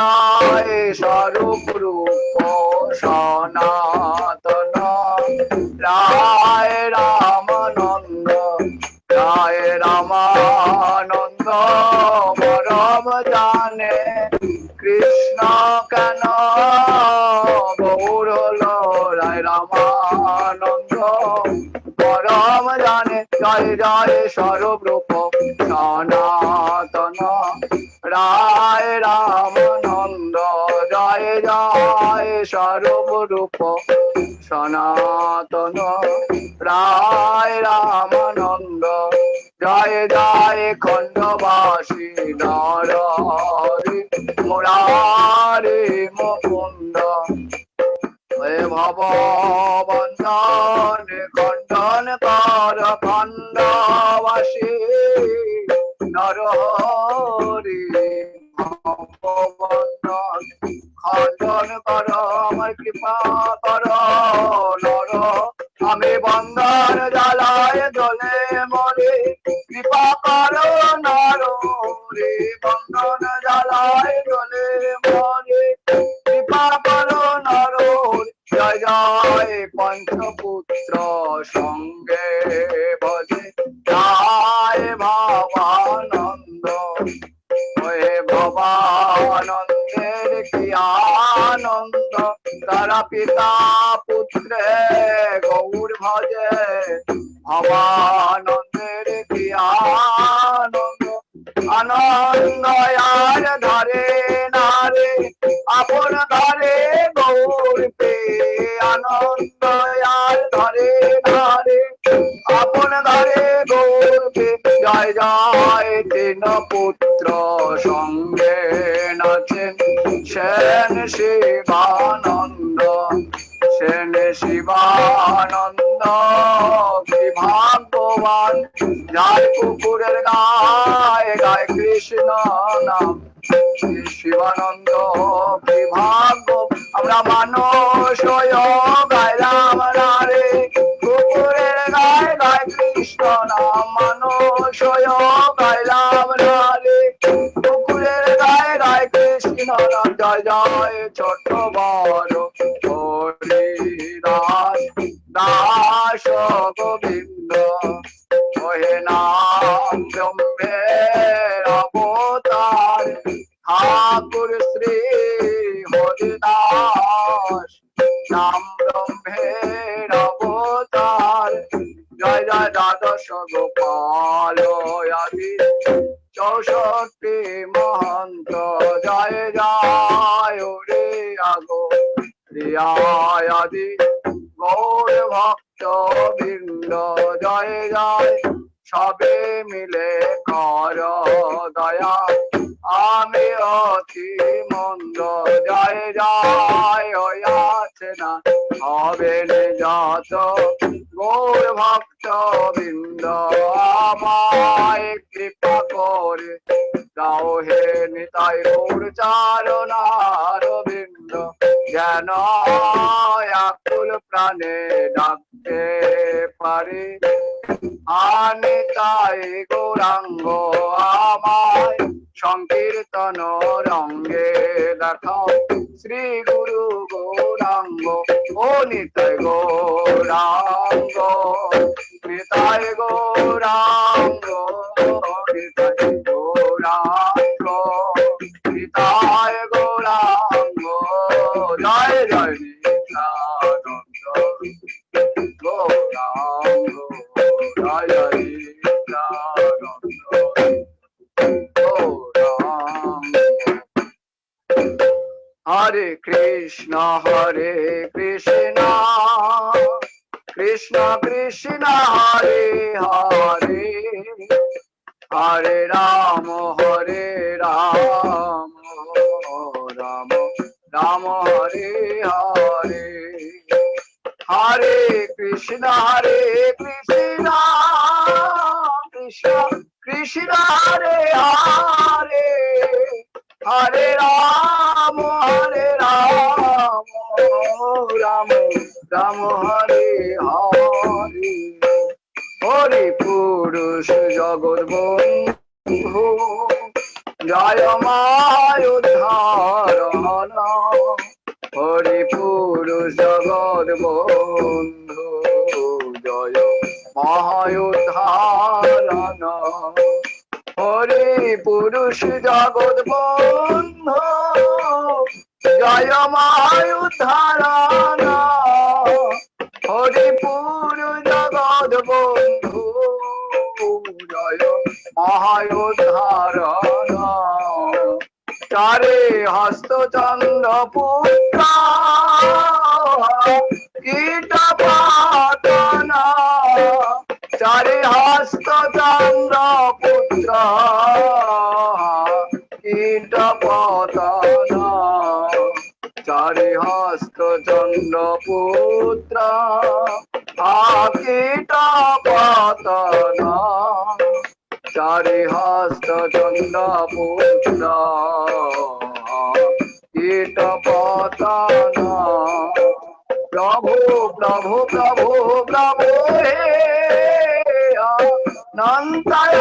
জয় স্বরূপ রূপ সনাতন রায় রামানন্দ রায় রামানন্দ পরম জানে কৃষ্ণ কেন গৌর হলো রায় রামানন্দ পরম জানে জয় জয় স্বরূপ রূপ সনাতন রায় রামানন্দ জয় জয় স্বরূপ রূপ সনাতন রায় রামানন্দ জয় জয় খণ্ডবাসী নর মুরারি মুকুন্দ ভববন্ধন খণ্ডন কর খণ্ডবাসী নরহরি ভববন্ধন খণ্ডন কর আমার কৃপা কর নর আমি বন্ধন জ্বালায় দলে মরে কৃপা কর নর রে বন্ধন জ্বালায় দলে মরে কৃপা কর নর জয় জয় পঞ্চপুত্র সঙ্গে ভজে জয় ভবানন্দ হে ভবানন্দের কি আনন্দ তারা পিতা পুত্রে গৌর ভজে ভবানন্দের কি আনন্দ আনন্দ আর ধরে নারে আপন ধরে গৌর পে আনন্দ আর ধরে নারে আপন ধরে গৌর পে জয় জয় তিন পুত্র সঙ্গে নাচেন সেন শিবানন্দ সেন শিবানন্দ কি ভাগ্যবান যার পুকুরের গায়ে গায় কৃষ্ণ নাম শিবানন্দ কি ভাগ্য আমরা মানুষ গাইলাম রে পুকুরের গায়ে গায় কৃষ্ণ নাম মানুষ গাইলাম রে পুকুরের গায়ে গায় কৃষ্ণ নাম জয় জয় ছোট বড় হরিদাস দাস গোবিন্দ ওহে নাম ব্রহ্মের অবতার ঠাকুর শ্রী হরিদাস নাম ব্রহ্মের অবতার জয় জয় দ্বাদশ গোপাল আদি 64 মহন্ত জয় জয় রে আগো রিয়ায় আদি গৌর ভক্ত বৃন্দ জয় জয় সবে মিলে কর দয়া আমি অতি মন্দ জয় জয় হইয়াছে না হবে যত গৌর ভক্ত বৃন্দ আমায় কৃপা করে দাও হে নিতাই গৌর চারণার বৃন্দ যেন আকুল প্রাণে ডাকতে পারি আনিতাই গৌরাঙ্গ আমায় সংকীর্তন রঙ্গে দেখাও শ্রী গুরু গৌরাঙ্গ ও নিতাই গৌরাঙ্গ নিতাই গৌরাঙ্গ নিতাই গৌরাঙ্গ নিতাই গৌরাঙ্গ জয় জয় নিত্যানন্দ গৌরাঙ্গ জয় জয় নিত্যানন্দ গৌরাঙ্গ হরে কৃষ্ণ কৃষ্ণ কৃষ্ণ হরে হরে হরে রাম রাম রাম হরে হরে হরে কৃষ্ণ কৃষ্ণ কৃষ্ণ হরে হরে হরে রাম রাম রাম হরে হরে হরে পুরুষ জগৎ বন্ধু জয় মায় উদ্ধার হরি পুরুষ জগৎ বন্ধু জয় মহায়ুদ্ধারণ হরি পুরুষ জগৎ বন্ধু জয় মহায়ুদ্ধারণ হরি পুরুষ জগৎ বন্ধু জয় মহায়ুদ্ধারণ চারে হস্ত চন্দ্র পুত্র কীট পাতনা চারে হস্ত চন্দ্র পুত্র কীট পাতনা চারে হস্ত চন্দ্র পুত্র কীট পাতনা চারি হস্ত চন্দ্র পুত্র কীট পতনা প্রভু প্রভু প্রভু প্রভু হে অনন্তময়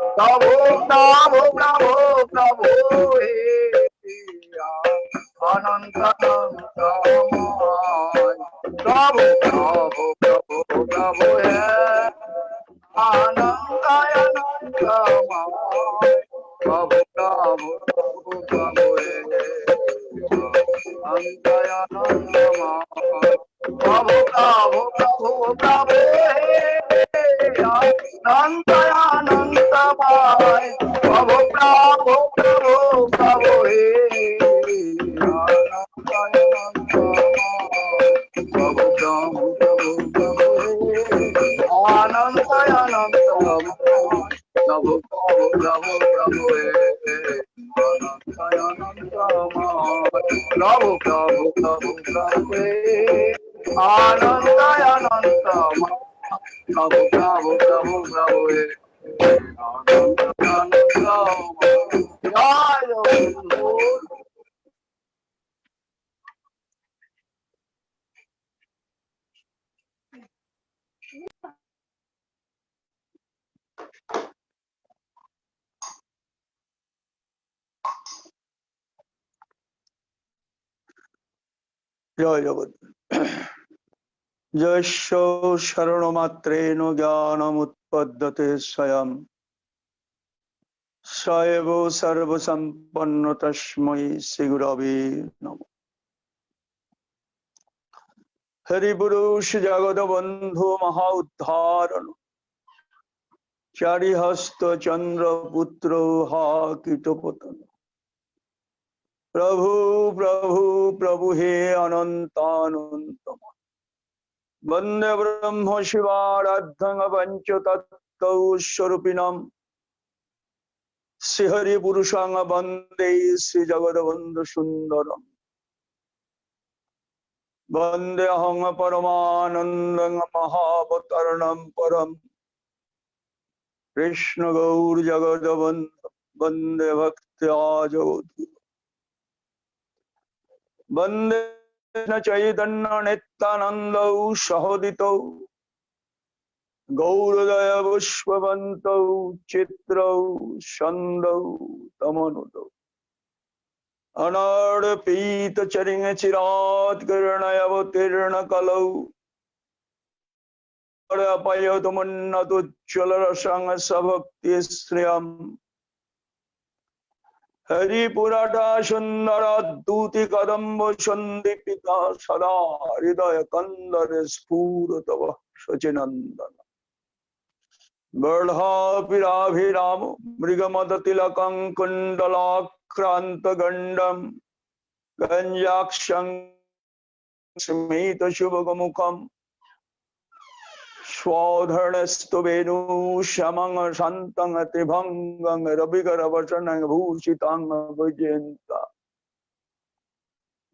প্রভু প্রভু প্রভু প্রভু হে অনন্তময় প্রভু প্রভু প্রভু প্রভু হে অনন্তময় প্রভু প্রভু প্রভু প্রভু হে অনন্তময় প্রভু প্রভু প্রভু প্রভু হে অনন্তময় প্রভু প্রভু প্রভু প্রভু হে প্রভু প্রভু প্রভু প্রভু হে অনন্তময় প্রভু প্রভু প্রভু প্রভু হে অনন্তময় প্রভু প্রভু প্রভু প্রভু হে অনন্তময় প্রভু প্রভু প্রভু প্রভু হে জয় জগৎ যস্য শরণমাত্রেণ জ্ঞানমুৎপদ্যতে স্বয়ং স এব সর্বসম্পন্ন তস্मै শ্রীগুরবে নমঃ। হরি পুরুষ জগৎ বন্ধু মহা উদ্ধারণ চারিহস্ত চন্দ্র পুত্র হা কীটপতন প্রভু প্রভু প্রভু হে অনন্তানন্তম বন্দে ব্রহ্ম শিবারাধ্যং পঞ্চতত্ত্বৌ স্বরূপিণম শ্রীহরি পুরুষং বন্দে শ্রী জগদ্বন্ধু সুন্দরম বন্দে অহং পরমানন্দং মহাবতারণম পরম কৃষ্ণ গৌর জগদ্বন্ধু বন্দে ভক্ত্যা জগদ্গুরু বন্দে চৈতন্য নিত্যানন্দ সহোদিত গৌরদয় পুষ্পবন্ত চিত্র ছন্দ তমনুত অনর্পিত চরিং চিরাত কিরণয়বতীর্ণ কলৌ পয়তমুন্নতোজ্জ্বল রসং সভক্তি শ্রিয়ম হরিপুরাটা সুন্দর দ্যুতি কদম্ব সন্দীপিতা সদা হৃদয় কন্দরে স্ফুরত শচীনন্দন বর্ধাপিরাভিরাম মৃগমদ তিলকং কুণ্ডলাক্রান্ত গণ্ডম গঞ্জাক্ষং স্মিত শুভগমুখম स्वधर्णस्तु वेणु श्यामं शान्तं त्रिभंगं रविकरवचनं भूषितं वैजयन्ता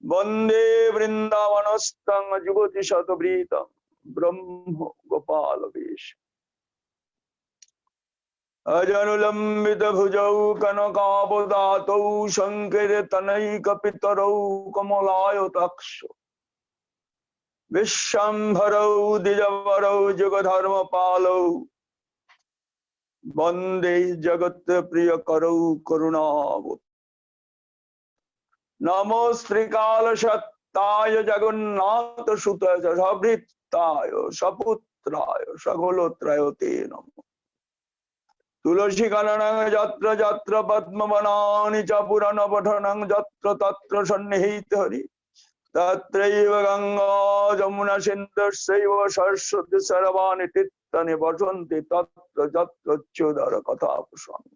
वन्दे वृन्दावनस्थं जुगतिशतवृतं ब्रह्म गोपालवेश अजनुलम्बित भुजौ कनकावदातौ संकीर्तनैकपितरौ कमलायताक्षौ विश्वम्भरौ द्विजवरौ जुगधर्मपालौ वन्दे जगत् प्रियकरौ करुणावतारौ नमो श्रीकाल सत्ताय जगन्नाथ सुताय सभृताय सपुत्राय सगोलोत्रयते नमो तुलसी काननं यत्र यत्र पद्मवनानि च पुराण पठनं यत्र तत्र सन्निहित हरि तत्रैव गंगा जमुना सिन्धुश्चैव सरस्वती सर्वाणि तीर्थानि वसन्ति तत्र यत्र च्युदर कथा पुष्पाणि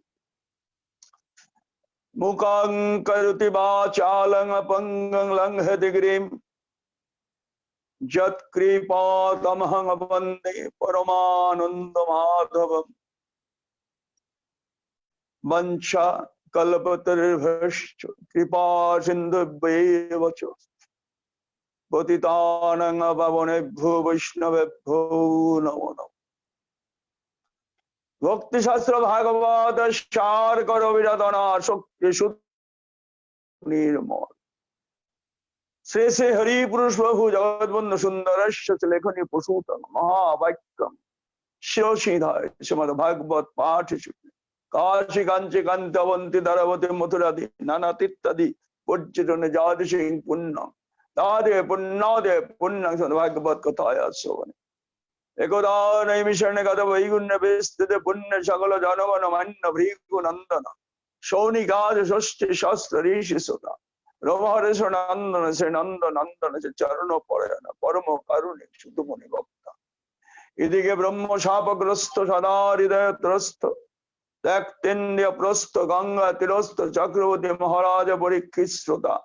मुखं करोति वाचालं पंगं लंघयति गिरिं यत्कृपातमहं वन्दे परमानन्दमाधवम् वंशा कल्पतरुभ्यश्च कृपा सिन्धुभ्येव च पतितानां पावनेभ्यो वैष्णवेभ्यो नमो नमः। भक्ति शास्त्र भागवत सार करो विरदना शक्ति निर्मल श्री श्री हरि पुरुष प्रभु जगद्वंद सुंदर लेखनी प्रसूतम महावाक्यम शिरोशीधाय श्रीमद भागवत पाठ काशी कांची कांतवंती धरवती मथुरादि नाना तीर्थादि पर्यटन जाति सिंह पुण्य दादे पुण्य भागवत कथाया श्रवणे एकदा नैमिषण्य गत वैगुण्य विस्तृत पुण्य सकल जनगण मान्य भृगु नंदन शौनिकाद षष्ठी शास्त्र ऋषि सुता रमहर्ष नंदन श्री नंद नंदन से चरण परायण परम कारुणिक सुतमुनि भक्त इदिके ब्रह्म शापग्रस्त सदा हृदय त्रस्त त्यक्तेन्द्रिय प्रस्थ गंगा तिरस्त चक्रवर्ती महाराज परीक्षित श्रोता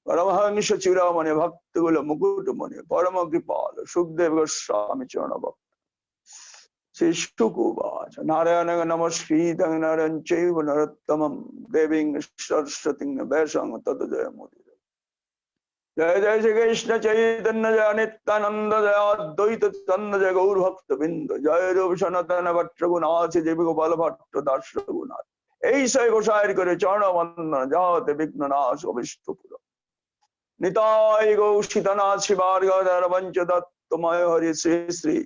परमहंस चिरामणि भक्तकुल मुकुटमणि परम कृपाल सुखदेव गोस्वामी चरण भक्त श्री शुकुवाच नारायण नमस्कृतं नरं चैव नरोत्तमं देवीं सरस्वतीं वैसं तत् जय मुदिरे जय जय श्री कृष्ण चैतन्य जय नित्यानंद जय अद्वैत चंद जय गौर भक्त बिंद जय रूप सनातन भट्ट रघुनाथ देव गोपाल भट्ट दास रघुनाथ ऐसे गोसाई करे चरण वंदन जाते विघ्न नाश अभिष्टपुर निताय गौशीतनाथ शिवार गदार पंच दत्तमय हरि श्री श्री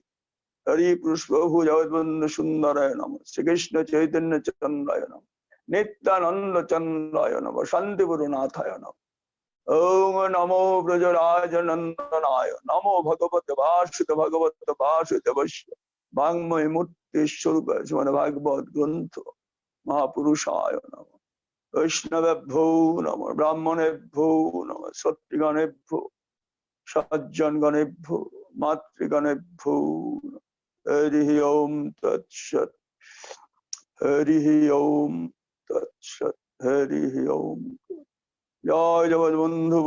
हरि पुरुष प्रभु जगद्वंद सुंदराय नमः श्री कृष्ण चैतन्य चंद्राय नमः नित्यानंद चंद्राय नमः शांतिपुरनाथाय नमः ओम नमो ब्रजराज नंदनाय नमो भगवत वासुदेवस्य वाङ्मय मूर्ति स्वरूप श्रीमद् भागवत ग्रंथ महापुरुषाय नमः वैष्णवेभ्यो नमः ब्राह्मणेभ्यो नमः क्षत्रियगणेभ्यो सज्जनगणेभ्यो मातृगणेभ्यो हरि ओम तत्सत् हरि ओम तत्सत् हरि ओम जय जगद्बंधु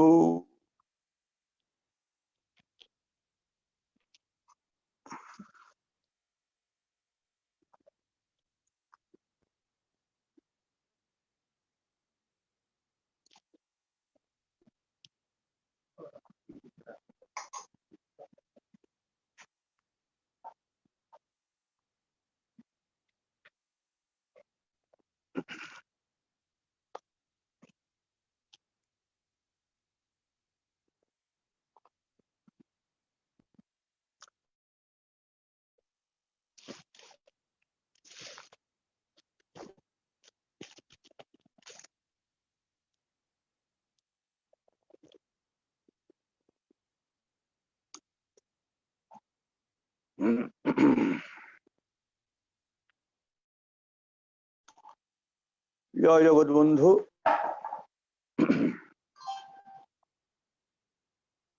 जय जगद्बंधु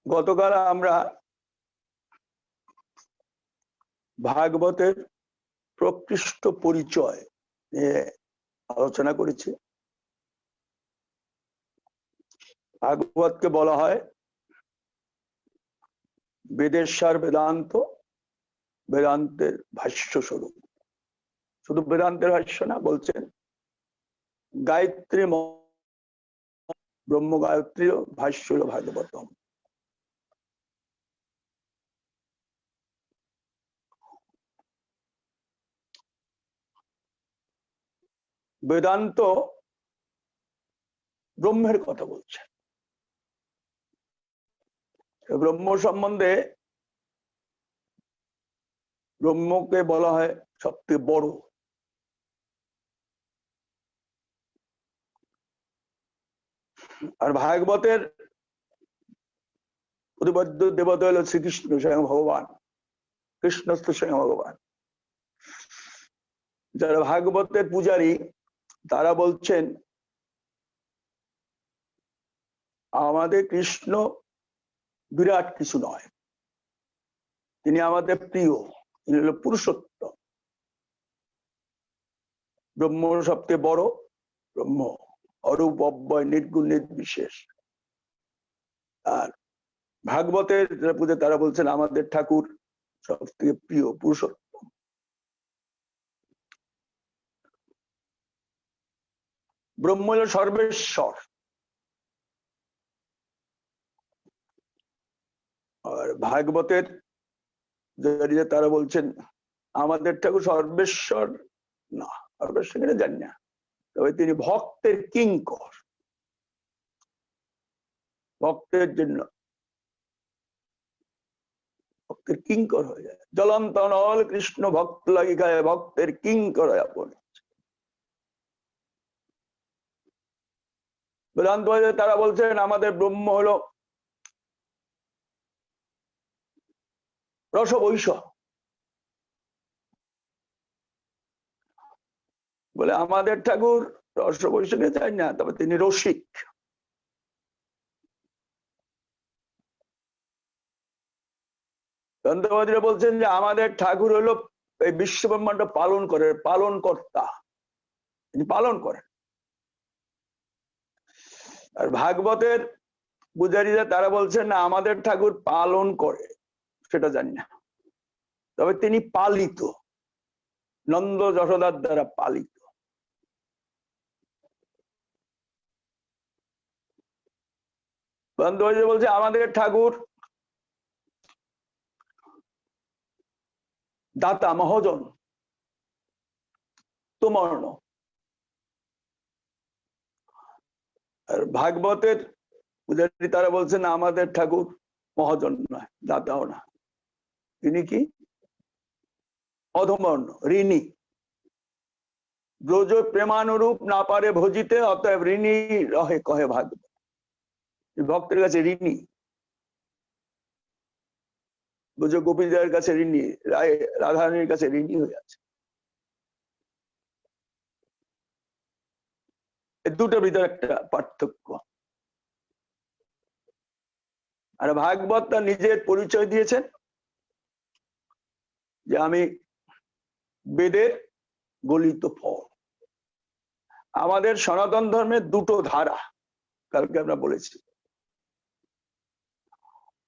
গতকাল আমরা ভাগবতের প্রকৃষ্ট পরিচয় নিয়ে আলোচনা করেছি। ভাগবতকে বলা হয় বেদের সার বেদান্ত, বেদান্তের ভাষ্য স্বরূপ। শুধু বেদান্তের ভাষ্য না, বলছেন গায়ত্রী ব্রহ্ম গায়ত্রী ভাষ্য হল ভাগবতম। বেদান্ত ব্রহ্মের কথা বলছে। ব্রহ্ম সম্বন্ধে ব্রহ্মকে বলা হয় সবথেকে বড়। আর ভাগবতের প্রতিপাদ্য দেবতা হলো শ্রীকৃষ্ণ, স্বয়ং ভগবান। কৃষ্ণ স্বয়ং ভগবান। যারা ভাগবতের পূজারী তারা বলছেন আমাদের কৃষ্ণ বিরাট কিছু নয়, তিনি আমাদের প্রিয়, তিনি হলো পুরুষোত্তম, ব্রহ্ম সবচেয়ে বড়, ব্রহ্ম অরূপ অব্যয় নির্গুণ নির্বিশেষ। আর ভাগবতের পূজা তারা বলছেন আমাদের ঠাকুর সব থেকে প্রিয়, পুরুষোত্তম। ব্রহ্ম হল সর্বেশ্বর, আর ভাগবতের তারা বলছেন আমাদের ঠাকুর সর্বেশ্বর না, সর্বেশ্বর কিনা জানি না, তবে তিনি ভক্তের কিঙ্কর, ভক্তের জন্য ভক্তের কিঙ্কর হয়ে যায়। জ্বলন্ত নল কৃষ্ণ ভক্ত লাগি গায়ে, ভক্তের কিঙ্কর হয়ে পড়ে। বেদান্ত তারা বলছেন আমাদের ব্রহ্ম হলো রসবৈষ, বলে আমাদের ঠাকুর রসবৈষকে চাই না, তবে তিনি রসিক। দন্তবাদীরা বলছেন যে আমাদের ঠাকুর হলো এই বিশ্ব ব্রহ্মাণ্ড পালন করে, পালন কর্তা, তিনি পালন করেন। আর ভাগবতের পূজারীরা তারা বলছেন না আমাদের ঠাকুর পালন করে, সেটা জানি না, তবে তিনি পালিত, নন্দ যশোদার দ্বারা পালিত। বলছে আমাদের ঠাকুর দাতা, মহাজন, তুমর্ণ। আর ভাগবতের পূজারী তারা বলছেন আমাদের ঠাকুর মহাজন নয়, দাতাও না, তিনি কি অধমর্ণ, ঋণী। ব্রজ প্রেমানুরূপ না পারে ভজিতে, অতএব ঋণী রহে কহে ভাগবত। ভক্তের কাছে ঋণী, ব্রজ গোপীদের কাছে ঋণী, রাধারানীর কাছে ঋণী হয়ে আছে। দুটোর ভিতরে একটা পার্থক্য। আর ভাগবত তার নিজের পরিচয় দিয়েছেন যে আমি বেদের গলিত ফল। আমাদের সনাতন ধর্মের দুটো ধারা, কালকে আমরা বলেছি,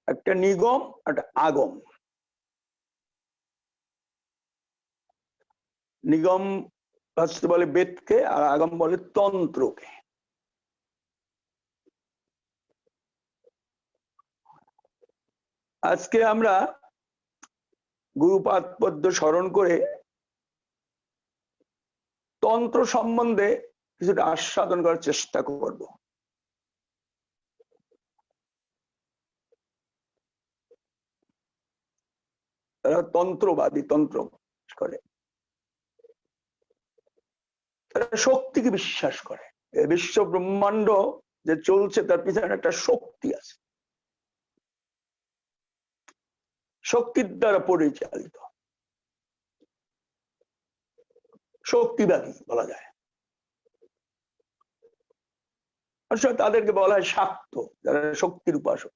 একটা নিগম, একটা আগম। নিগম বলে বেদকে, আর আগম বলে তন্ত্রকে। আজকে আমরা গুরুপাদ পদ্ম স্মরণ করে তন্ত্র সম্বন্ধে কিছুটা আস্বাদন করার চেষ্টা করব। তারা তন্ত্রবাদী, তন্ত্র করে, তারা শক্তিকে বিশ্বাস করে। বিশ্ব ব্রহ্মাণ্ড যে চলছে তার পিছনে একটা শক্তি আছে, শক্তির দ্বারা পরিচালিত, শক্তিবাদী বলা যায়। আসলে তাদেরকে বলা হয় শাক্ত, যারা শক্তির উপাসক।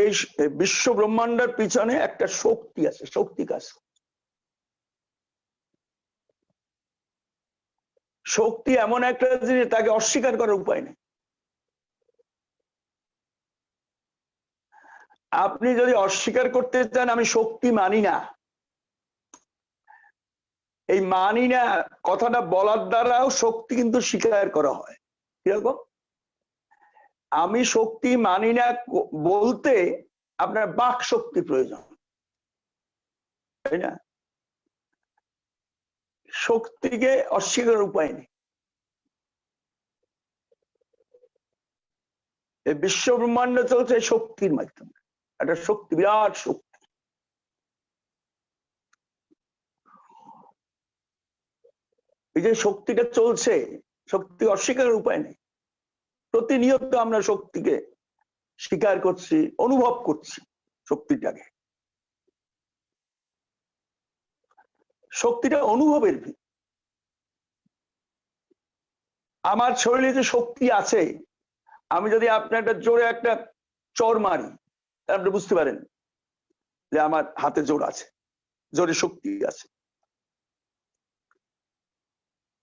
এই বিশ্ব ব্রহ্মাণ্ডের পিছনে একটা শক্তি আছে, শক্তি কাজ। শক্তি এমন একটা জিনিস, তাকে অস্বীকার করার উপায় নেই। আপনি যদি অস্বীকার করতে চান আমি শক্তি মানি না, এই মানি না কথাটা বলার দ্বারাও শক্তি কিন্তু স্বীকার করা হয়। কিরকম? আমি শক্তি মানি না বলতে আপনার বাক শক্তি প্রয়োজন, তাই না? শক্তিকে অস্বীকারের উপায় নেই। এই বিশ্ব ব্রহ্মাণ্ড চলছে শক্তির মাধ্যমে, একটা শক্তি, বিরাট শক্তি। এই যে শক্তিটা চলছে, শক্তি অস্বীকারের উপায় নেই। প্রতিনিয়ত আমরা শক্তিকে স্বীকার করছি, অনুভব করছি শক্তিটাকে। শক্তিটা অনুভবের ভিত। আমার শরীরে যে শক্তি আছে, আমি যদি আপনার একটা জোরে একটা চর মারি, আপনি বুঝতে পারেন যে আমার হাতে জোর আছে, জোরে শক্তি আছে।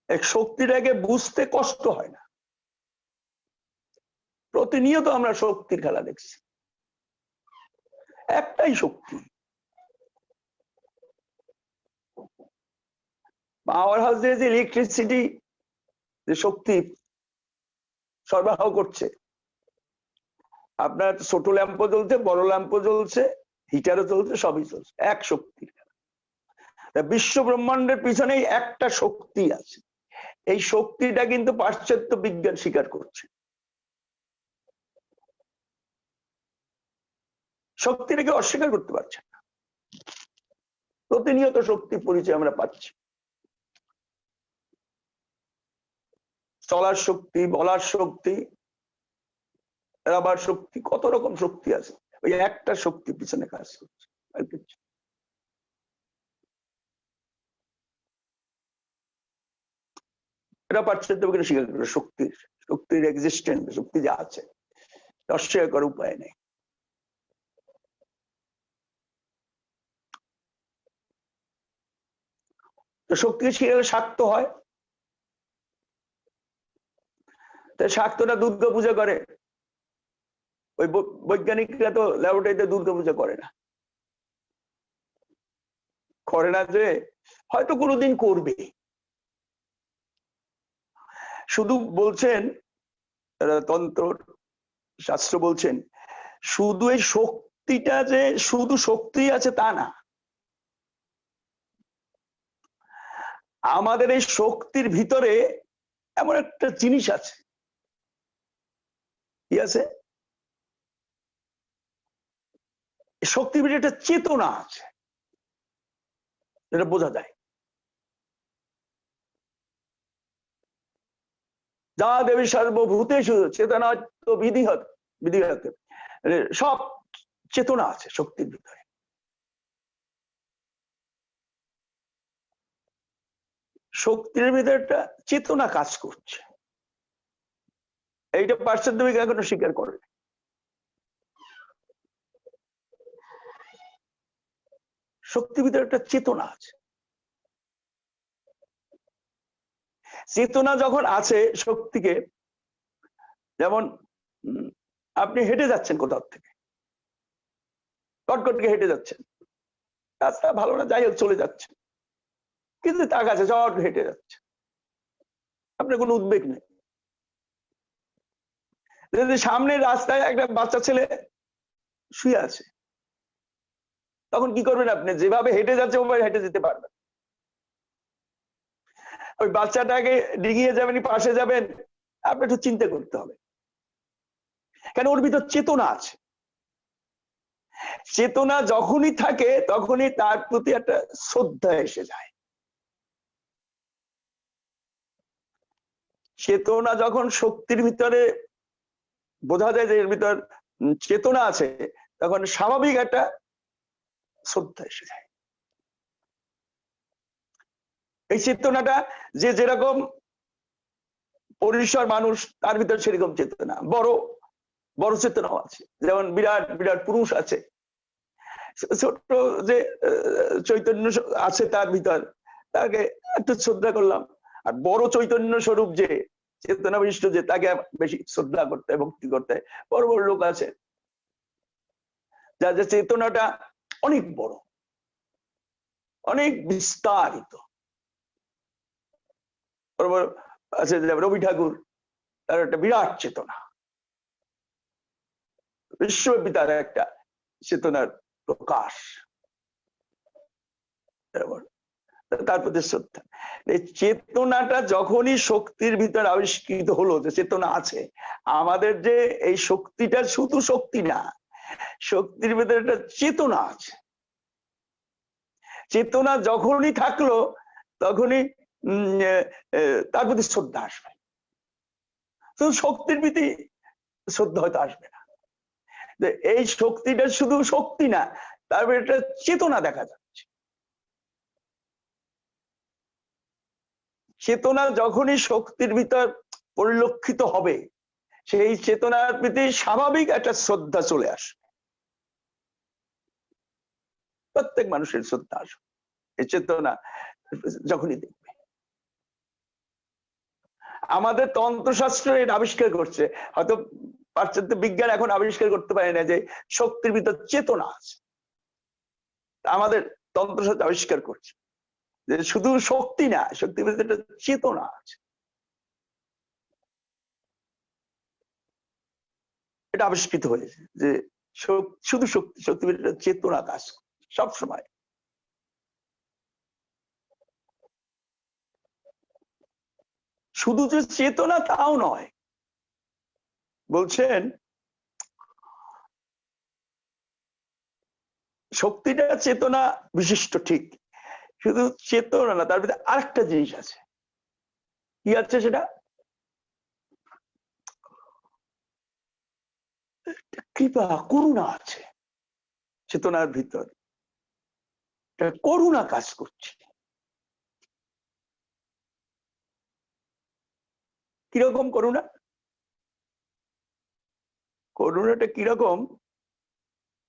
এক শক্তিটাকে বুঝতে কষ্ট হয় না। প্রতিনিয়ত আমরা শক্তির খেলা দেখছি। একটাই শক্তি, পাওয়ার হাউস দিয়ে যে ইলেকট্রিসিটি, যে শক্তি সরবরাহ করছে, আপনার ছোট ল্যাম্পও জ্বলছে, বড় ল্যাম্পও জ্বলছে, হিটারও চলছে, সবই চলছে, এক শক্তির খেলা। বিশ্ব ব্রহ্মাণ্ডের পিছনেই একটা শক্তি আছে। এই শক্তিটা কিন্তু পাশ্চাত্য বিজ্ঞান স্বীকার করছে। শক্তিটাকে অস্বীকার করতে পারছে না। প্রতিনিয়ত শক্তির পরিচয় আমরা পাচ্ছি। চলার শক্তি, বলার শক্তি, রাবার শক্তি, কত রকম শক্তি আছে। ওই একটা শক্তি পিছনে কাজ করছে, আর কিছু। এটা পাশ্চাত্য বিজ্ঞান স্বীকার করে। শক্তির এক্সিস্টেন্স, শক্তি যা আছে, অস্বীকার করার উপায় নেই। শক্তিকে স্বীকার শাক্ত হয়। তাই শাক্তরা দুর্গা পূজা করে। ওই বৈজ্ঞানিকরা তো ল্যাবরেটরিতে দুর্গা পূজা করে না, যে হয়তো কোনোদিন করবে। শুধু বলছেন তন্ত্র শাস্ত্র বলছেন, শুধু এই শক্তিটা যে শুধু শক্তি আছে তা না, আমাদের এই শক্তির ভিতরে এমন একটা জিনিস আছে। কি আছে? শক্তির ভিতরে একটা চেতনা আছে, এটা বোঝা যায়। যা দেবী সর্বভূতেষু চেতনা তো বিধিহত, সব চেতনা আছে শক্তির ভিতরে। শক্তির ভিতরে একটা চেতনা কাজ করছে। এইটা পাশ্চাত্য বিজ্ঞান এখনো স্বীকার করে। শক্তির ভিতরে একটা চেতনা আছে। চেতনা যখন আছে শক্তিকে, যেমন আপনি হেঁটে যাচ্ছেন কোথাও থেকে, কটকট থেকে হেঁটে যাচ্ছেন, রাস্তা ভালো না, যাই হোক চলে যাচ্ছে, কিন্তু তার কাছে চট হেঁটে যাচ্ছে, আপনার কোনো উদ্বেগ নেই। যদি সামনের রাস্তায় একটা বাচ্চা ছেলে শুয়ে আছে, তখন কি করবেন? আপনি যেভাবে হেঁটে যাচ্ছে ওভাবে হেঁটে যেতে পারবেন। ওই বাচ্চাটাকে ডিঙিয়ে যাবেন, পাশে যাবেন, আপনি একটু চিন্তা করতে হবে, কেন ওর ভিতর চেতনা আছে। চেতনা যখনই থাকে তখনই তার প্রতি একটা শ্রদ্ধা এসে যায়। চেতনা যখন শক্তির ভিতরে বোঝা যায় যে এর ভিতর চেতনা আছে, তখন স্বাভাবিক একটা শ্রদ্ধা এসে যায়। এই চেতনাটা যে যেরকম পরিসর মানুষ, তার ভিতর সেরকম চেতনা, বড় বড় চেতনাও আছে। যেমন বিরাট বিরাট পুরুষ আছে, ছোট্ট যে চৈতন্য আছে তার ভিতর, তাকে একটু শ্রদ্ধা করলাম। আর বড় চৈতন্য স্বরূপ যে চেতনা বিশিষ্ট, যে তাকে বেশি শ্রদ্ধা করতে, ভক্তি করতে। বড় বড় লোক আছে যার যে চেতনাটা অনেক বড়, অনেক বিস্তারিত। আছে রবি ঠাকুর, তার একটা বিরাট চেতনা, বিশ্বব্যাপী তার একটা চেতনার প্রকাশ, তার প্রতি শ্রদ্ধা। এই চেতনাটা যখনই শক্তির ভিতর আবিষ্কৃত হলো যে চেতনা আছে, আমাদের যে এই শক্তিটা শুধু শক্তি না, শক্তির ভিতরে একটা চেতনা আছে। চেতনা যখনই থাকলো তখনই তার প্রতি শ্রদ্ধা আসবে, শুধু শক্তির প্রতি শ্রদ্ধা হয়তো আসবে না, যে এই শক্তিটা শুধু শক্তি না, তারপরে একটা চেতনা দেখা যাচ্ছে। চেতনা যখনই শক্তির ভিতর পরিলক্ষিত হবে, সেই চেতনার প্রতি স্বাভাবিক একটা শ্রদ্ধা চলে আসে। প্রত্যেক মানুষের শ্রদ্ধা আসবে এই চেতনা যখনই দেখবে। আমাদের তন্ত্রশাস্ত্র এটা আবিষ্কার করছে, হয়তো পাশ্চাত্য বিজ্ঞান এখন আবিষ্কার করতে পারে না যে শক্তির ভিতর চেতনা আছে। আমাদের তন্ত্রশাস্ত্র আবিষ্কার করছে যে শুধু শক্তি না, শক্তির ভিতরে একটা চেতনা আছে। এটা আবিষ্কৃত হয়েছে যে শুধু শক্তি, শক্তির ভিতরে চেতনা কাজ সবসময়। শুধু যে চেতনা তাও নয়, বলছেন শক্তিটা চেতনা বিশিষ্ট ঠিক, শুধু চেতনা না, তার ভিতরে আরেকটা জিনিস আছে। কি আছে সেটা? কৃপা, করুণা আছে চেতনার ভিতর, করুণা কাজ করছে। কিরকম করুণা? করুণাটা কিরকম?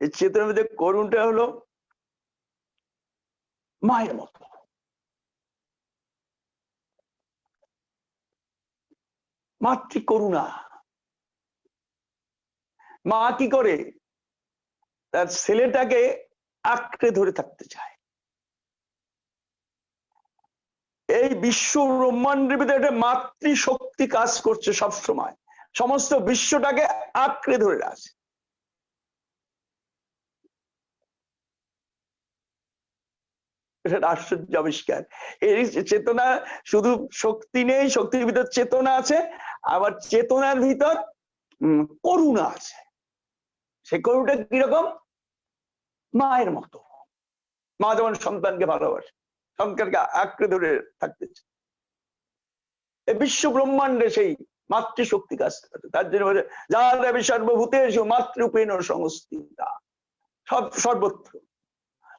এই চেতনার মধ্যে করুণটা হলো মায়ের মতো। মাতৃ করুণা। মা কি করে? তার ছেলেটাকে আঁকড়ে ধরে থাকতে চায়। এই বিশ্ব ব্রহ্মাণ্ডের ভিতরে একটা মাতৃ শক্তি কাজ করছে সব সময়, সমস্ত বিশ্বটাকে আঁকড়ে ধরে আছে। এটা আশ্চর্য আবিষ্কার। এই চেতনা শুধু শক্তি নেই, শক্তির ভিতর চেতনা আছে, আবার চেতনার ভিতর করুণা আছে। সে করুণা কিরকম? মায়ের মতো। মা যেমন সন্তানকে ভালোবাসে, সন্তানকে আঁকড়ে ধরে থাকতে চায়, এই বিশ্ব ব্রহ্মাণ্ডে সেই মাতৃশক্তি কাজ করে। তার জন্য বলে যা দেবী সর্বভূতেষু মাতৃরূপেণ সংস্থিতা, সব সর্বত্র।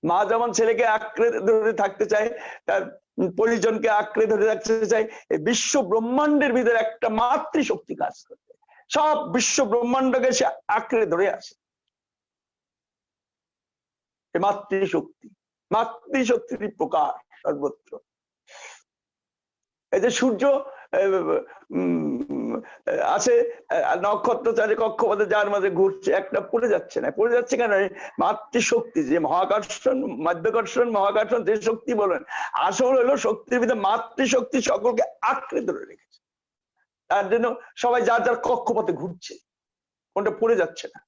মা যেমন ছেলেকে আঁকড়ে ধরে থাকতে চায়, তার পরিজনকে আঁকড়ে ধরে রাখতে চায়, এই বিশ্ব ব্রহ্মাণ্ডের ভিতরে একটা মাতৃশক্তি কাজ করে, সব বিশ্ব ব্রহ্মাণ্ডকে সে আঁকড়ে ধরে আছে। মাতৃশক্তি, মাতৃশক্তির প্রকার সর্বত্র। এই যে সূর্য আছে, নক্ষত্র চারে কক্ষপথে যার মাঝে ঘুরছে, একটা পড়ে যাচ্ছে না। পড়ে যাচ্ছে কেন? মাতৃশক্তি, যে মহাকর্ষণ, মাধ্যাকর্ষণ, মহাকর্ষণ, যে শক্তি বলেন, আসল হলো শক্তির ভিতরে মাতৃশক্তি সকলকে আঁকড়ে ধরে রেখেছে। তার জন্য সবাই যার যার কক্ষপথে ঘুরছে, কোনটা পড়ে যাচ্ছে না।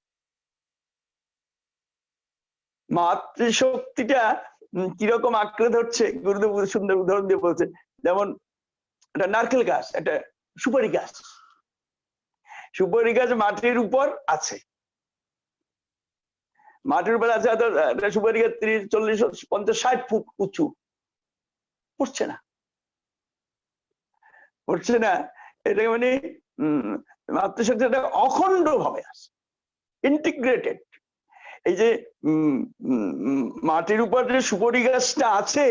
মাতৃশক্তিটা কিরকম আঁকড়ে ধরছে, গুরুদেব সুন্দর উদাহরণ দিয়ে বলছে। যেমন একটা নারকেল গাছ, একটা সুপারি গাছ। সুপারি গাছ মাটির উপর আছে, মাটির উপর আছে, সুপারি গাছ 30, 40, 50, 60 ফুট উঁচু। পড়ছে না, পড়ছে না। এটা মানে মাতৃশক্তিটা অখণ্ড ভাবে আছে, ইন্টিগ্রেটেড। এই যে মাটির উপর যে সুপারি গাছটা আছে,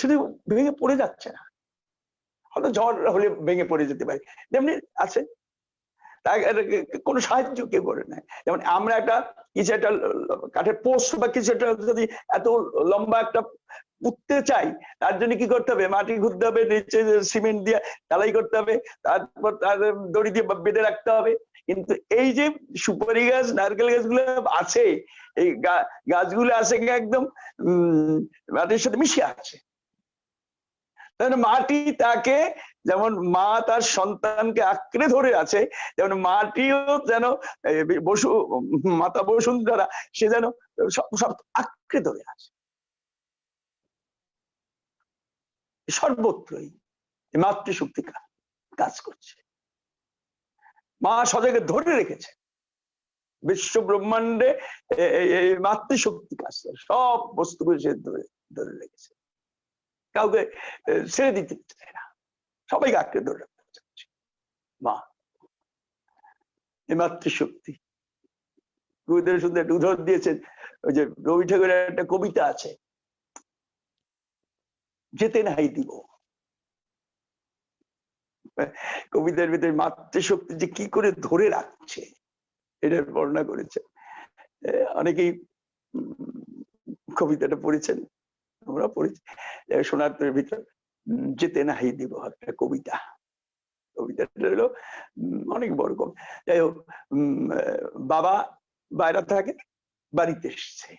শুধু ভেঙে পড়ে যাচ্ছে না, হয়তো ঝড় হলে ভেঙে পড়ে যেতে পারে, তেমনি আছে। কোনো সাহায্য কেউ করে নাই। যেমন আমরা একটা কিছু একটা কাঠের পোস্ট বা কিছু একটা যদি এত লম্বা একটা পুঁততে চাই, তার জন্য কি করতে হবে? মাটি খুঁড়তে হবে, নিচে সিমেন্ট দিয়ে ঢালাই করতে হবে, তারপর তার দড়ি দিয়ে বেঁধে রাখতে হবে। কিন্তু এই যে সুপারি গাছ, নারকেল গাছগুলো আছে, এই গাছগুলো আছে একদম মাটির সাথে মিশে আছে। মাটি তাকে, যেমন মা তার সন্তানকে আঁকড়ে ধরে আছে, যেমন মাটিও যেন মাতা বসুন্ধরা, সে যেন সব আঁকড়ে ধরে আছে। সর্বত্রই মাতৃশক্তি কাজ করছে, মা সজাগে ধরে রেখেছে বিশ্ব ব্রহ্মাণ্ডে, এই মাতৃশক্তি কাজ করে, সব বস্তুগুলো সে ধরে রেখেছে, কাউকে ছেড়ে দিতে চায় না, সবাইকে আঁকড়ে ধরে রাখতে চাচ্ছে। মা, এই মাতৃশক্তি। গুরুদেব সুন্দর একটা উদাহরণ দিয়েছেন, ওই যে রবি ঠাকুরের একটা কবিতা আছে, যেতে নাই দিব। কবিতার ভিতরে মাতৃশক্তি যে কি করে ধরে রাখছে এটার বর্ণনা করেছে। অনেকেই কবিতাটা পড়েছেন, আমরা পড়েছি। সোনার ভিতর যেতে নাই দিব একটা কবিতা। কবিতাটা হলো অনেক বড় কম। যাই হোক, বাবা বাইরে থাকে, বাড়িতে এসছে,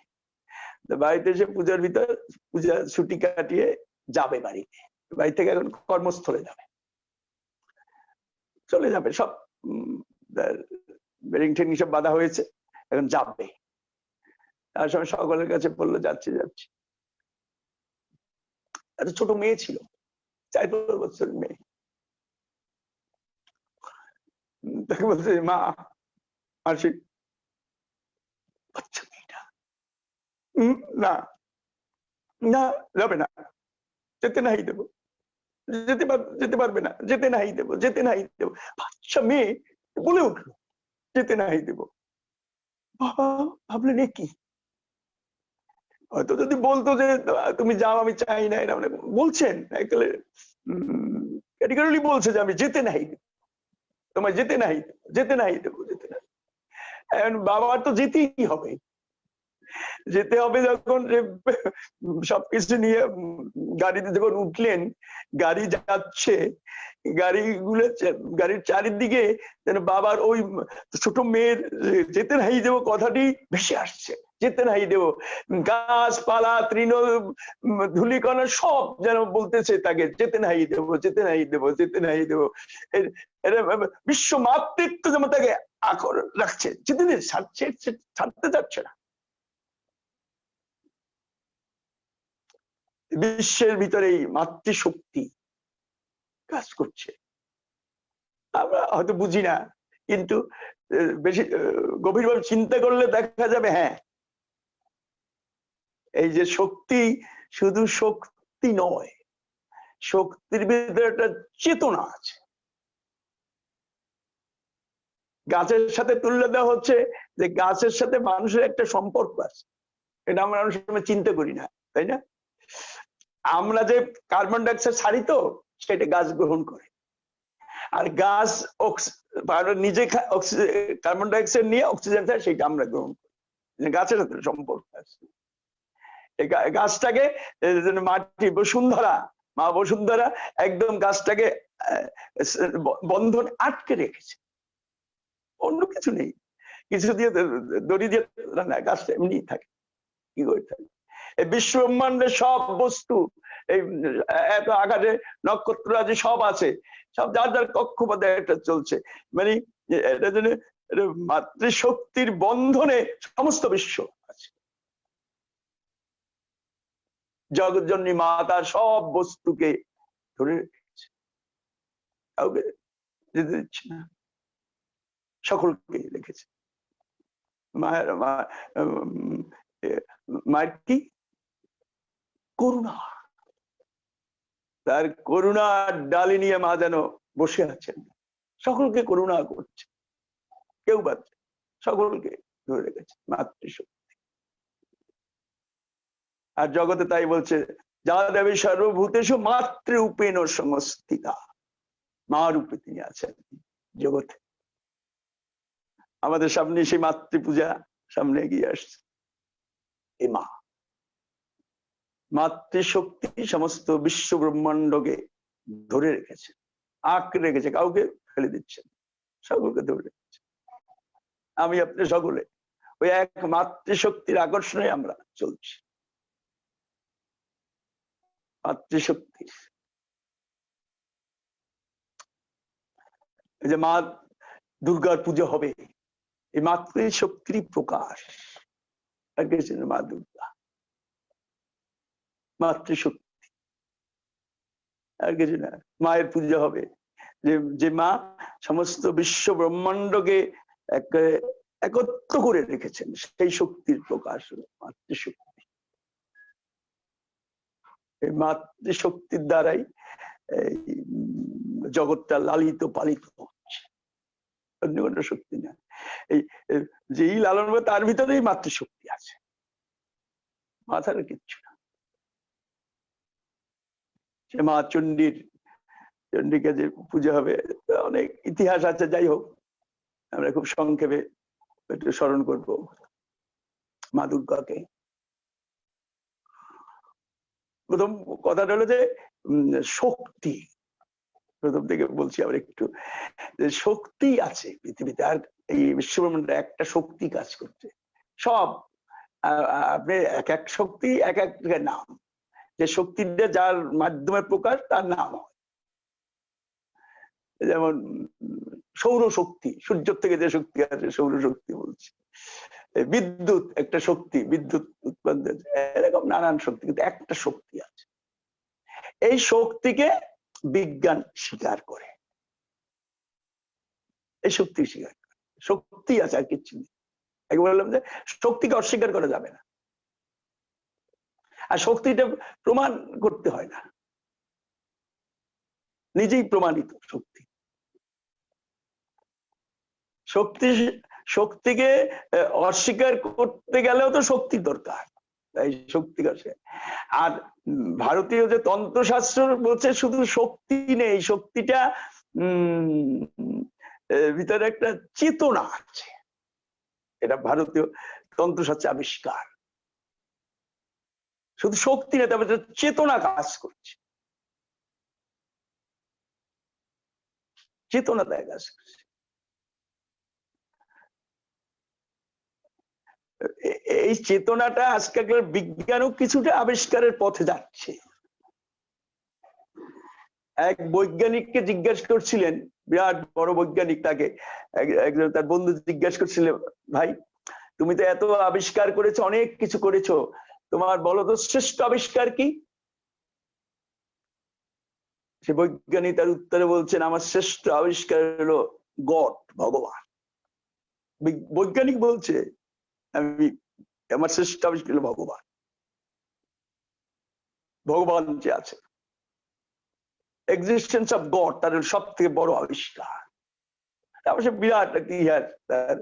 বাড়িতে এসে পূজার ভিতর পূজা ছুটি কাটিয়ে যাবে বাড়িতে, বাড়ি থেকে এখন কর্মস্থলে যাবে, চলে যাবে, সব বেরিং ঠেরিং সব বাধা হয়েছে, এখন যাবে। তার সময় সকলের কাছে বললো যাচ্ছি যাচ্ছি। একটা ছোট মেয়ে ছিল, 4-5 বছরের মেয়ে। তাকে বলছে, মা আসি। আচ্ছা মেয়েটা, না না যাবে না, যেতে নাই দেবো, যেতে পারবে না, যেতে নাই দেবো, যেতে নাই দেবো। বাচ্চা মেয়ে বলে উঠলো, যেতে নাই দেবো। বাবা ভাবলেন এ কি, হয়তো যদি বলতো যে তুমি যাও আমি চাই না, এটা মানে বলছেন একেবারে ক্যাটেগরিক্যালি বলছে যে আমি যেতে নাই দেবো, তোমায় যেতে নাই দেবো, যেতে নাই দেবো, যেতে নাই। এখন বাবার তো যেতেই হবে, যেতে হবে। যখন সবকিছু নিয়ে গাড়িতে যখন উঠলেন, গাড়ি যাচ্ছে, গাড়ির চারিদিকে যেন বাবার ওই ছোট মেয়ের যেতে নাই দেবো কথাটি ভেসে আসছে, যেতে নাই দেবো। গাছপালা, তৃণ, ধুলিকণা সব যেন বলতেছে তাকে যেতে নাই দেবো, যেতে নাই দেবো, যেতে নাই দেবো। বিশ্ব মাতৃত্ব যেমন তাকে আকর রাখছে, যেতে ছাড়তে চাচ্ছে না। বিশ্বের ভিতরে এই মাতৃশক্তি কাজ করছে, আমরা হয়তো বুঝি না, কিন্তু বেশি গভীরভাবে চিন্তা করলে দেখা যাবে, হ্যাঁ এই যে শক্তি শুধু শক্তি নয়, শক্তির ভিতরে একটা চেতনা আছে। গাছের সাথে তুলনা দেওয়া হচ্ছে যে গাছের সাথে মানুষের একটা সম্পর্ক আছে, এটা আমরা অনেক সময় চিন্তা করি না, তাই না? আমরা যে কার্বন ডাইঅক্সাইড ছাড়ি তো সেটা গাছ গ্রহণ করে, আর গাছ নিজে কার্বন ডাইঅক্সাইড নিয়ে অক্সিজেন ছাড়ে, সেটা আমরা গ্রহণ করি। গাছের সাথে সম্পর্ক আছে। গাছটাকে মাটি বসুন্ধরা, মা বসুন্ধরা একদম গাছটাকে বন্ধন আটকে রেখেছে, অন্য কিছু নেই, কিছু দিয়ে দড়ি দিয়ে গাছটা এমনি থাকে, কি করে থাকে। এই বিশ্ব ব্রহ্মাণ্ডের সব বস্তু, এই এত আকাশে নক্ষত্র আছে, সব আছে, সব যার যার কক্ষপথে একটা চলছে, মানে এটা যেন মাতৃশক্তির বন্ধনে সমস্ত বিশ্ব আছে। জগৎজননী মা তার সব বস্তুকে ধরে রেখেছে, কাউকে যেতে দিচ্ছে না, সকলকে রেখেছে। মায়ের কি করুণা, তার করুণার ডালি নিয়ে মা যেন বসে আছেন, সকলকে করুণা করছে, কেউ বাদ, সকলকে ধরে রেখেছে মাতৃশক্তি। আর জগতে তাই বলছে, যা দেবী সর্বভূতেষু মাতৃরূপেণ সংস্থিতা, মা রূপে তিনি আছেন জগতে। আমাদের সামনে সেই মাতৃ পূজা সামনে এগিয়ে আসছে। এই মা মাতৃশক্তি সমস্ত বিশ্ব ব্রহ্মাণ্ডকে ধরে রেখেছে, আঁকড়ে রেখেছে, কাউকে ফেলে দিচ্ছে, সকলকে ধরে রেখেছে। আমি আপনি সকলে ওই এক মাতৃশক্তির আকর্ষণে আমরা চলছি। মাতৃশক্তি, এই যে মা দুর্গার পুজো হবে, এই মাতৃশক্তির প্রকাশ, মা দুর্গা মাতৃশক্তি, আর কিছু না। মায়ের পুজো হবে, যে মা সমস্ত বিশ্ব ব্রহ্মাণ্ডকে একত্র করে রেখেছেন, সেই শক্তির প্রকাশ মাতৃশক্তি। এই মাতৃশক্তির দ্বারাই জগৎটা লালিত পালিত হচ্ছে। অন্য কোনো শক্তি না। এই যেই লালন করে তার ভিতরেই মাতৃশক্তি আছে, মাথার কিচ্ছু না। সে মা চণ্ডীকে যে পূজা হবে, অনেক ইতিহাস আছে, যাই হোক আমরা খুব সংক্ষেপে একটু স্মরণ করবো মা দুর্গাকে। প্রথম কথাটা হলো যে শক্তি, প্রথম থেকে বলছি আবার একটু, যে শক্তি আছে পৃথিবীতে, আর এই বিশ্বব্রহ্মাণ্ডে একটা শক্তি কাজ করছে। সব আপনি এক এক শক্তি এক এক নাম, যে শক্তিটা যার মাধ্যমে প্রকাশ তার নাম হয়। যেমন সৌরশক্তি, সূর্য থেকে যে শক্তি আছে সৌরশক্তি বলছে। বিদ্যুৎ একটা শক্তি, বিদ্যুৎ উৎপন্ন, এরকম নানান শক্তি, কিন্তু একটা শক্তি আছে। এই শক্তিকে বিজ্ঞান স্বীকার করে, এই শক্তি স্বীকার করে, শক্তি আছে আর কিচ্ছু নেই। আগে বললাম যে শক্তিকে অস্বীকার করা যাবে না, আর শক্তিটা প্রমাণ করতে হয় না, নিজেই প্রমাণিত শক্তি। শক্তিকে অস্বীকার করতে গেলেও তো শক্তি দরকার, তাই শক্তি আছে। আর ভারতীয় যে তন্ত্রশাস্ত্র বলছে শুধু শক্তি নেই, শক্তিটা ভিতরে একটা চেতনা আছে, এটা ভারতীয় তন্ত্রশাস্ত্রে আবিষ্কার। শুধু শক্তি নেই, তারপরে চেতনা কাজ করছে, চেতনা দেয় কাজ করছে। এই চেতনাটা আজকাল বিজ্ঞানও কিছুটা আবিষ্কারের পথে যাচ্ছে। এক বৈজ্ঞানিককে জিজ্ঞাসা করছিলেন, বিরাট বড় বৈজ্ঞানিক, তাকে একজন তার বন্ধু জিজ্ঞাসা করছিলেন, ভাই তুমি তো এত আবিষ্কার করেছো, অনেক কিছু করেছো, তোমার বলো তো শ্রেষ্ঠ আবিষ্কার কি? সে বৈজ্ঞানিক তার উত্তরে বলছেন, আমার শ্রেষ্ঠ আবিষ্কার হলো গড, ভগবান। বৈজ্ঞানিক বলছে আমার শ্রেষ্ঠ আবিষ্কার হলো ভগবান, ভগবান যে আছে, এক্সিস্টেন্স অফ গড তার সব থেকে বড় আবিষ্কার। তারপর সে বিরাট ইতিহাস তার।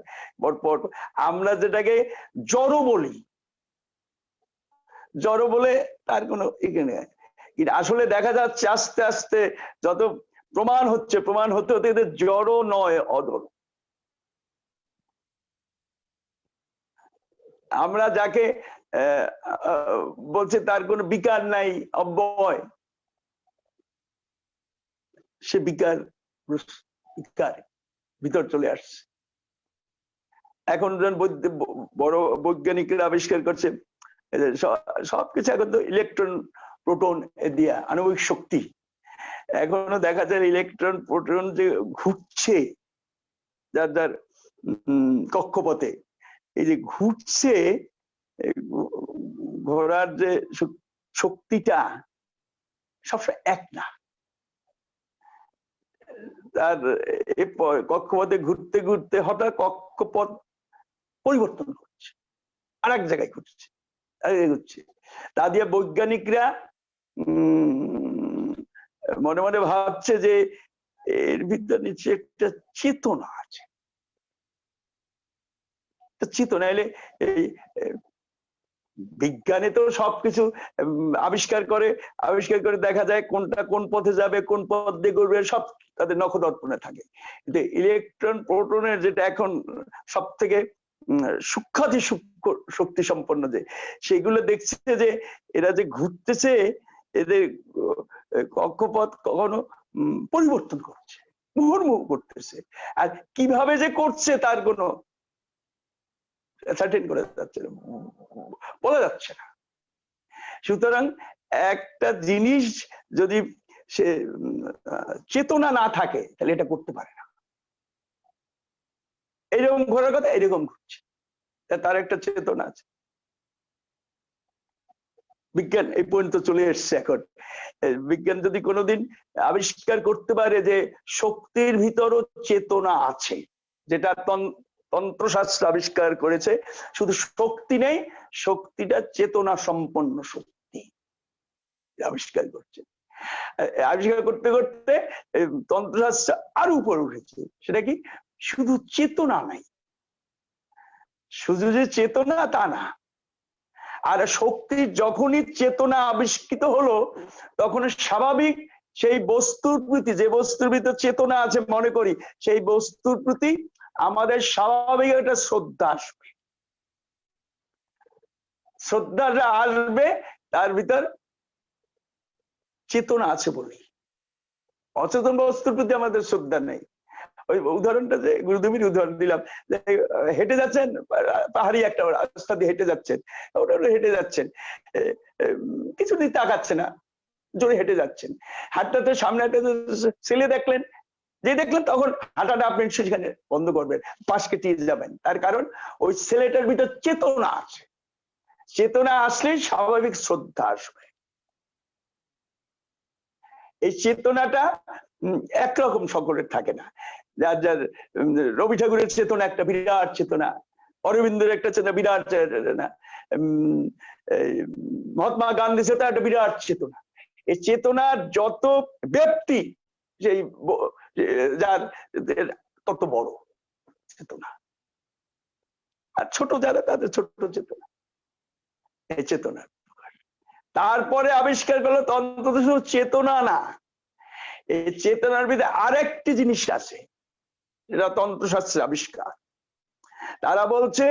আমরা যেটাকে জড় বলি, জড় বলে তার কোনো এখানে, আসলে দেখা যাচ্ছে আস্তে আস্তে যত প্রমাণ হচ্ছে, প্রমাণ হতে হতে এদের জড় নয়, অদর। আমরা যাকে বলছে তার কোনো বিকার নাই, অব্যয়, সে বিকার ভিতর চলে আসছে। এখন বড় বৈজ্ঞানিকরা আবিষ্কার করছে সবকিছু এখন তো ইলেকট্রন প্রোটন দিয়া আণবিক শক্তি। এখনো দেখা যায় ইলেকট্রন প্রোটন যে ঘুরছে যার যার কক্ষপথে, এই যে ঘুরছে, ঘোরার যে শক্তিটা সবসময় এক না, তার কক্ষপথে ঘুরতে ঘুরতে হঠাৎ কক্ষপথ পরিবর্তন করছে, আর এক জায়গায় ঘুরছে, ঘুরছে। তা দিয়ে বৈজ্ঞানিকরা মনে মনে ভাবছে যে এর ভিতরে নিচে একটা চেতনা আছে, চেতনা এলে এই বিজ্ঞানে তো সবকিছু আবিষ্কার করে দেখা যায় কোনটা কোন পথে যাবে, কোন পথ দিয়ে করবে, সব তাদের নখদর্পণে থাকে। কিন্তু ইলেকট্রন প্রোটনের যেটা এখন সব থেকে সূক্ষ্মাতি সূক্ষ্ম শক্তি সম্পন্ন, যে সেগুলো দেখছে যে এরা যে ঘুরতেছে, এদের কক্ষপথ কখনো পরিবর্তন করছে, মুহুর্মুহু করতেছে, আর কিভাবে যে করছে তার কোনো সার্টেন করা যাচ্ছে না, বলা যাচ্ছে না। সুতরাং একটা জিনিস যদি সে চেতনা না থাকে তাহলে এটা করতে পারে না। এইরকম ঘোরার কথা এরকম ঘুরছে, তার একটা চেতনা আছে। বিজ্ঞান এই পর্যন্ত চলে এসছে। এখন বিজ্ঞান যদি কোনোদিন আবিষ্কার করতে পারে যে শক্তির ভিতরও চেতনা আছে, যেটা তন্ত্রশাস্ত্র আবিষ্কার করেছে, শুধু শক্তি নেই, শক্তিটা চেতনা সম্পন্ন শক্তি আবিষ্কার করছে। আবিষ্কার করতে করতে তন্ত্রশাস্ত্র আরো উপরে উঠেছে, সেটা কি শুধু চেতনা নাই, শুধু যে চেতনা তা না। আর শক্তির যখনই চেতনা আবিষ্কৃত হলো তখন স্বাভাবিক সেই বস্তুর প্রতি, যে বস্তুর ভিতর চেতনা আছে মনে করি, সেই বস্তুর প্রতি আমাদের স্বাভাবিক একটা শ্রদ্ধা আসবে। শ্রদ্ধাটা আসবে তার ভিতর চেতনা আছে বলি। অচেতন বস্তুর প্রতি আমাদের শ্রদ্ধা নেই। ওই উদাহরণটা যে গুরুদেবের উদাহরণ দিলাম, যে হেঁটে যাচ্ছেন, পাহাড়ি একটা রাস্তা দিয়ে হেঁটে যাচ্ছেন, ওটা হেঁটে যাচ্ছেন, কিছুদিন তাকাচ্ছে না, জোরে হেঁটে যাচ্ছেন, হাঁটতে সামনে একটা ছেলে দেখলেন, যে দেখলেন তখন হাঁটাটা আপনি সেখানে বন্ধ করবেন, পাশ কেটে যাবেন। তার কারণ ওই ছেলেটার ভিতর চেতনা আছে। চেতনা আসলেই স্বাভাবিক শ্রদ্ধা আসবে। এই চেতনাটা একরকম সকলের থাকে না। যার যার রবি ঠাকুরের চেতনা একটা বিরাট চেতনা, অরবিন্দের একটা চেতনা বিরাট চেতনা, মহাত্মা গান্ধী চেতনা একটা বিরাট চেতনা। এই চেতনার যত ব্যক্তি সেই যার তত বড় চেতনা, আর ছোট যারা তাদের ছোট চেতনা। এই চেতনা তারপরে আবিষ্কার করলো অন্তত শুধু চেতনা না, এই চেতনার ভিতরে আরেকটি জিনিস আছে, যেটা তন্ত্রশাস্ত্রের আবিষ্কার। তারা বলছে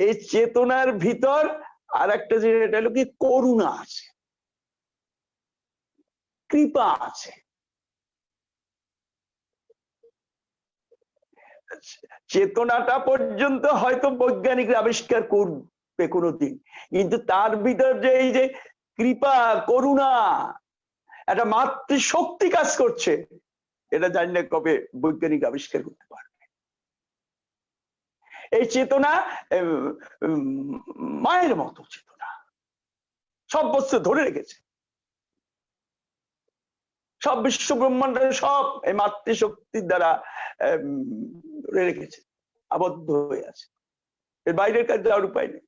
এই চেতনার ভিতর আর একটা জিনিস, এটা হলো কি, করুণা আছে, কৃপা আছে। চেতনাটা পর্যন্ত হয়তো বৈজ্ঞানিকরা আবিষ্কার করবে কোনোদিন, কিন্তু তার ভিতর যে এই যে কৃপা, করুণা, একটা মাতৃশক্তি কাজ করছে, এটা জানি না কবে বৈজ্ঞানিক আবিষ্কার করতে পারবে। এই চেতনা মায়ের মতো চেতনা, সব বস্তু ধরে রেখেছে, সব বিশ্ব ব্রহ্মাণ্ডের সব এই মাতৃশক্তির দ্বারা ধরে রেখেছে, আবদ্ধ হয়ে আছে। এর বাইরের কাজ যাওয়ার উপায় নেই,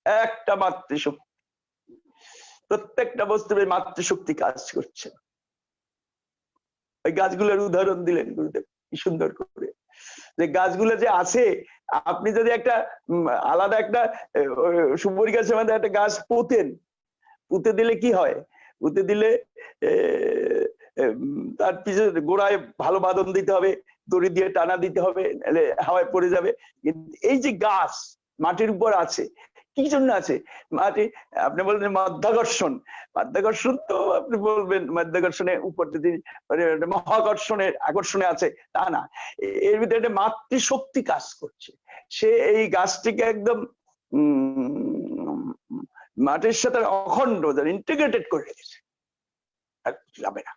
একটা মাতৃশক্তি, প্রত্যেকটা বস্তুর এই মাতৃশক্তি কাজ করছে। ওই গাছগুলোর উদাহরণ দিলেন গুরুদেব কি সুন্দর করে, যে গাছগুলো যে আছে, আপনি যদি একটা আলাদা একটা সুপারি গাছের মধ্যে একটা গাছ পোতেন, পুঁতে দিলে কি হয়, পুঁতে দিলে তার পিছনে গোড়ায় ভালো বাঁধন দিতে হবে, দড়ি দিয়ে টানা দিতে হবে, হাওয়ায় পড়ে যাবে। কিন্তু এই যে গাছ মাটির উপর আছে, কি জন্য আছে? মাটি, আপনি বলবেন মাধ্যাকর্ষণ, মাধ্যাকর্ষণ তো আপনি বলবেন মাধ্যাকর্ষণের উপর যদি মহাকর্ষণের আকর্ষণে আছে, তা না, এর ভিতরে একটা মাতৃশক্তি কাজ করছে। সে এই গাছটিকে একদম মাটির সাথে অখণ্ড ইন্টিগ্রেটেড করে রেখেছে, যাবে না।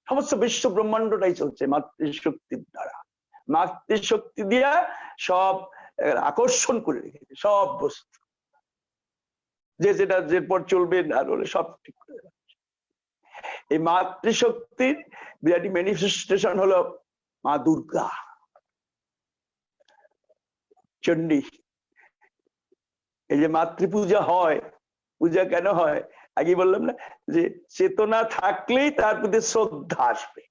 সমস্ত বিশ্ব ব্রহ্মাণ্ডটাই চলছে মাতৃশক্তির দ্বারা, মাতৃশক্তি দিয়া সব আকর্ষণ করে রেখেছে, সব বস্তু যে যেটা যে পর চলবে আর হলে সব ঠিক করে রাখছে। এই মাতৃশক্তির বিরাট ম্যানিফেস্টেশন হলো মা দুর্গা, চণ্ডী। এই যে মাতৃপূজা হয়, পূজা কেন হয়? আগে বললাম না যে চেতনা থাকলেই তার প্রতি শ্রদ্ধা আসবে,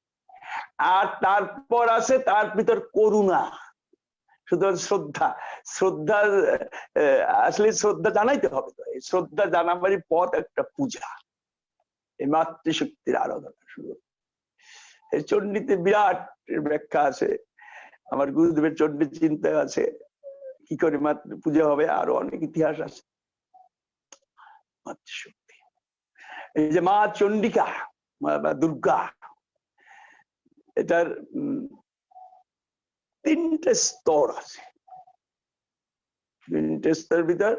আর তারপর আছে তার ভিতর করুণা। সুতরাং শ্রদ্ধা, শ্রদ্ধা আসলে শ্রদ্ধা জানাইতে হবে, তো এই শ্রদ্ধা জানাবারই পথ একটা পূজা, এই মাতৃশক্তির আরাধনা শুরু। এই চণ্ডীতে বিরাট ব্যাখ্যা আছে, আমার গুরুদেবের চণ্ডী চিন্তা আছে কি করে মাতৃ পূজা হবে, আরো অনেক ইতিহাস আছে। মাতৃশক্তি, এই যে মা চণ্ডিকা বা দুর্গা, এটার তিনটে স্তর আছে। তিনটে স্তরের ভিতর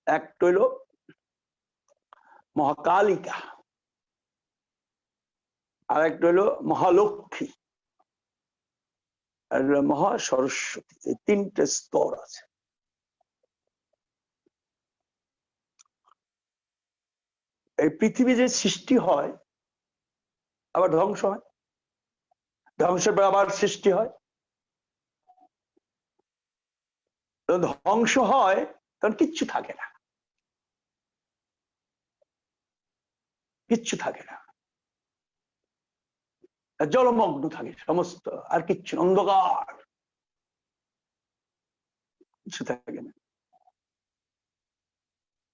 একটা হইল মহাকালিকা, আর একটা হইল মহালক্ষ্মী, আর মহা সরস্বতী। এই তিনটে স্তর আছে। এই পৃথিবী যে সৃষ্টি হয় আবার ধ্বংস হয়, ধ্বংসের পর আবার সৃষ্টি হয়। ধ্বংস হয় তখন কিচ্ছু থাকে না, কিচ্ছু থাকে না। জলমগ্ন থাকে সমস্ত, আর কিচ্ছু অন্ধকার, কিছু থাকে না।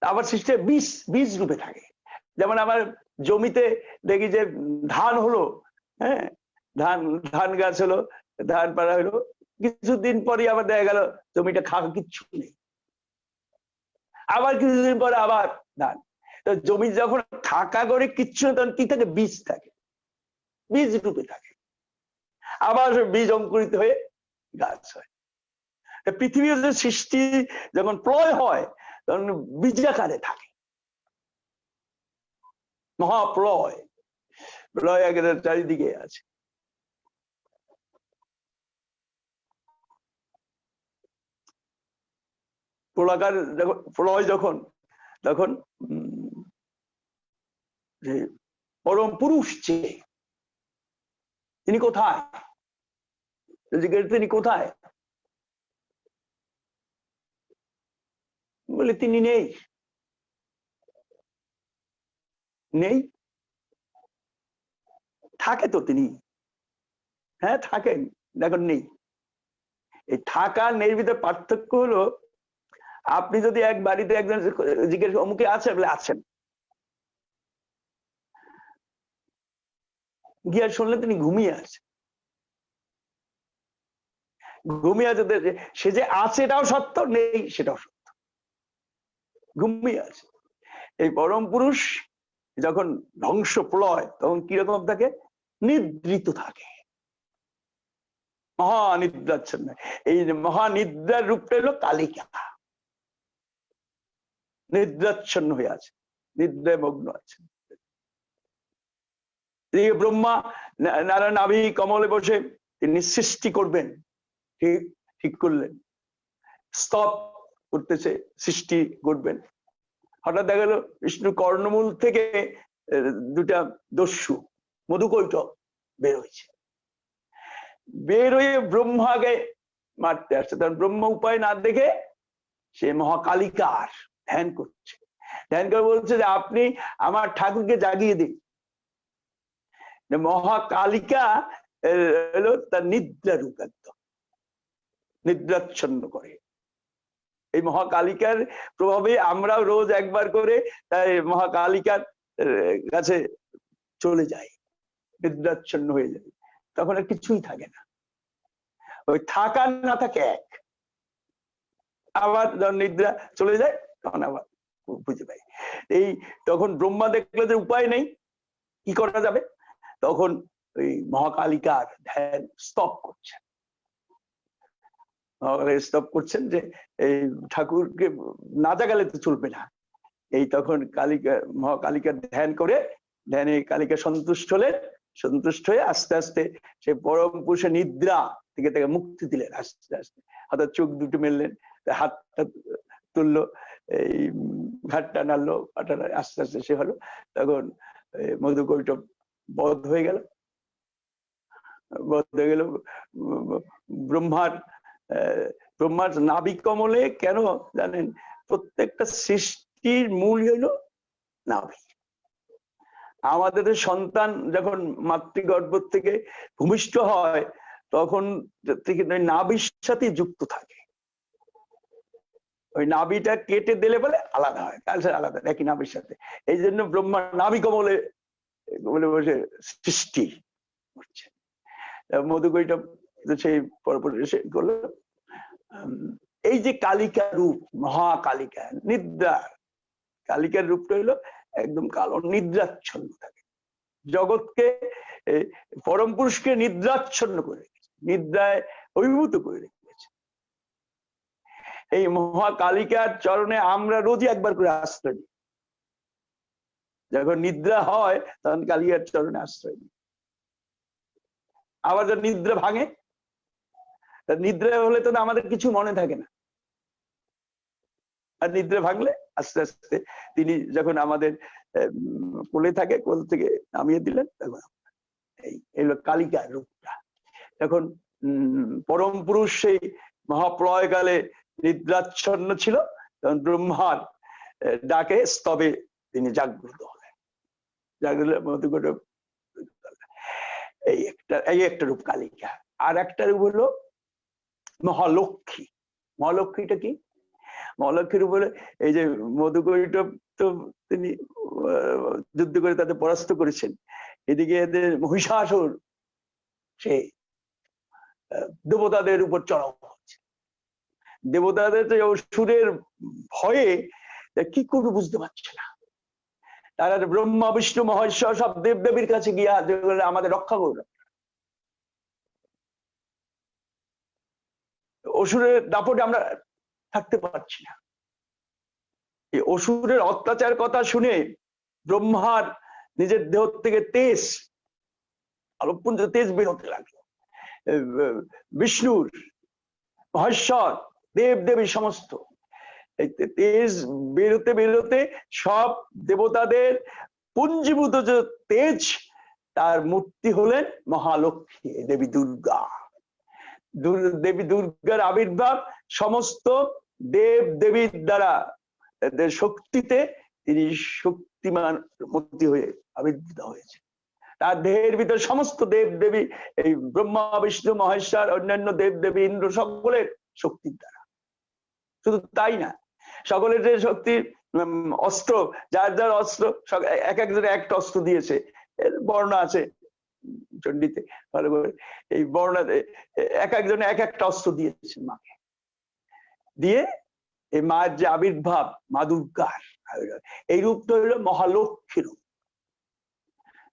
আবার সৃষ্টি বীজ, বীজ রূপে থাকে। যেমন আমার জমিতে দেখি যে ধান হলো, হ্যাঁ, ধান ধান গাছ হলো, ধান পাড়া হলো, কিছুদিন পরে আবার দেখা গেল জমিটা খাওয়া কিচ্ছু নেই, আবার কিছুদিন পরে আবার ধান। তো জমি যখন ফাঁকা করে কিচ্ছু নেই, তখন কি থাকে? বীজ থাকে, বীজ রূপে থাকে। আবার বীজ অঙ্কুরিত হয়ে গাছ হয়। পৃথিবীর যে সৃষ্টি যখন প্রলয় হয় তখন বীজাকারে থাকে, মহাপ্রলয়, প্রলয় একেবারে চারিদিকে আছে। প্রলয়কার যখন প্রলয় যখন, তখন যে পরম পুরুষ যে, তিনি কোথায়? তিনি কোথায়? বলে তিনি নেই, নেই। থাকে তো তিনি, হ্যাঁ থাকেন, দেখুন নেই। এই থাকা নেই ভিতরে পার্থক্য হলো, আপনি যদি এক বাড়িতে একজন জিজ্ঞেস অমুকে আছে, বলে আছেন, গিয়ে শুনলে তিনি ঘুমিয়ে আছে, ঘুমিয়ে আছে। সে যে আছে এটাও সত্য, নেই সেটাও সত্য, ঘুমিয়ে আছে। এই পরম পুরুষ যখন ধ্বংস প্রলয়, তখন কিরকম থাকে? নিদ্রিত থাকে, মহানিদ্রাচ্ছন্ন। এই মহানিদ্রার রূপটা হলো কালিকা, নিদ্রাচ্ছন্ন হয়ে আছে, নিদ্রায় মগ্ন আছে। ব্রহ্মা নারায়ণ নাভি কমলে বসে তিনি সৃষ্টি করবেন, ঠিক ঠিক করলেন, স্তব করতেছে, সৃষ্টি করবেন। হঠাৎ দেখা গেল বিষ্ণু কর্ণমূল থেকে দুটা দস্যু মধুকৈটব বের হয়েছে, বের হয়ে ব্রহ্মাকে মারতে আসছে। তখন ব্রহ্ম উপায় না দেখে সে মহাকালিকার ধ্যান করছে, ধ্যান করে বলছে যে আপনি আমার ঠাকুরকে জাগিয়ে দিন। মহাকালিকা হলো তার নিদ্রা রূপ, একদম নিদ্রাচ্ছন্ন করে। এই মহাকালিকার প্রভাবে আমরাও রোজ একবার করে তাই মহাকালিকার কাছে চলে যাই, নিদ্রাচ্ছন্ন হয়ে যায়, তখন আর কিছুই থাকে না। ওই থাকা না থাকে এক, আবার যখন নিদ্রা চলে যায় তখন আবার বুঝে পাই। এই তখন ব্রহ্মা দেখলো যে উপায় নেই, কি করা যাবে, তখন ওই মহাকালিকার ধ্যান স্তব করছেন, স্তব করছেন যে এই ঠাকুরকে না জাগালে তো চলবে না। এই তখন কালিকা, মহাকালিকার ধ্যান করে, ধ্যানে কালিকা সন্তুষ্ট হলেন, সন্তুষ্ট হয়ে আস্তে আস্তে সে পরম পুরুষের নিদ্রা থেকে তাকে মুক্তি দিলেন। আস্তে আস্তে হঠাৎ চোখ দুটো মেললেন, হাতটা তুললো, এই ঘাটটা নাড়লো, আস্তে আস্তে সে হলো। তখন মধুকৈটব বধ হয়ে গেল, বধ হয়ে গেল। ব্রহ্মার নাভি কমলে কেন জানেন? প্রত্যেকটা সৃষ্টির মূল হলো নাভি। আমাদের সন্তান যখন মাতৃগর্ভ থেকে ভূমিষ্ঠ হয়, তখন থেকে নাভির সাথে যুক্ত থাকে। ওই নাভিটা কেটে দিলে বলে আলাদা হয়, কালচার আলাদা, একই নাভির সাথে। এই জন্য ব্রহ্মা নাভি কমলে বলে বসে সৃষ্টি করছে। মধুকৈটব সেই পরপরে করলো। এই যে কালিকা রূপ, মহাকালিকা, নিদ্রা কালিকার রূপটা হলো একদম কালো, নিদ্রাচ্ছন্ন থাকে, জগৎকে পরম পুরুষকে নিদ্রাচ্ছন্ন করে রেখেছে, নিদ্রায় অভিভূত করে রেখেছে। এই মহাকালিকার চরণে আমরা রোজই একবার করে আশ্রয় নিই, যখন নিদ্রা হয় তখন কালিকার চরণে আশ্রয় নিই। আবার যখন নিদ্রা ভাঙে, নিদ্রা হলে তো আমাদের কিছু মনে থাকে না, আর নিদ্রা ভাঙলে আস্তে আস্তে তিনি যখন আমাদের কোলে থাকে, কোল থেকে নামিয়ে দিলেন, তখন এই হলো কালিকার রূপটা। তখন পরম পুরুষ সেই মহাপ্রলয়কালে নিদ্রাচ্ছন্ন ছিল, তখন ব্রহ্মার ডাকে স্তবে তিনি জাগ্রত হলেন। জাগ্রত মধুকৈটব। এই একটা রূপ কালিকা। আর একটা রূপ হলো মহালক্ষ্মী। মহালক্ষ্মীটা কি? মহালক্ষ্মীর উপরে এই যে মধুকৈটব তো তিনি যুদ্ধ করে তাদের পরাস্ত করেছেন, এদিকে এদের মহিষাসুর সে দেবতাদের উপর চড়াও হচ্ছে। দেবতাদের তো অসুরের ভয়ে কি করবে বুঝতে পারছে না, তারা ব্রহ্মা বিষ্ণু মহেশ্বর সব দেবদেবীর কাছে গিয়া আমাদের রক্ষা করবে। অসুরের দাপটে আমরা থাকতে পারছি না। এই অসুরের অত্যাচার কথা শুনে ব্রহ্মার নিজের দেহ থেকে তেজ, আলোকপুঞ্জ তেজ বেরোতে লাগলো। বিষ্ণুর মহেশ্বর দেব দেবী সমস্ত তেজ বেরোতে বেরোতে সব দেবতাদের পুঞ্জীভূত যে তেজ, তার মূর্তি হলেন মহালক্ষ্মী দেবী দুর্গা। দেবী দুর্গার আবির্ভাব সমস্ত দেব দেবীর দ্বারা শক্তিতে তিনি শক্তিমান মূর্তি হয়ে আবির্ভূত হয়েছে। তার দেহের ভিতর সমস্ত দেব দেবী, এই ব্রহ্মা বিষ্ণু মহেশ্বর অন্যান্য দেব দেবী ইন্দ্র সকলের শক্তির দ্বারা। শুধু তাই না, সকলের যে শক্তির অস্ত্র, যার যার অস্ত্র এক একজনে একটা অস্ত্র দিয়েছে, এর বর্ণনা আছে চণ্ডীতে ভালো করে। এই বর্ণাতে এক একজনে এক একটা অস্ত্র দিয়েছে মাকে, দিয়ে এই মায়ের যে আবির্ভাব, মা দুর্গার এই রূপটা হলো মহালক্ষ্মী রূপ।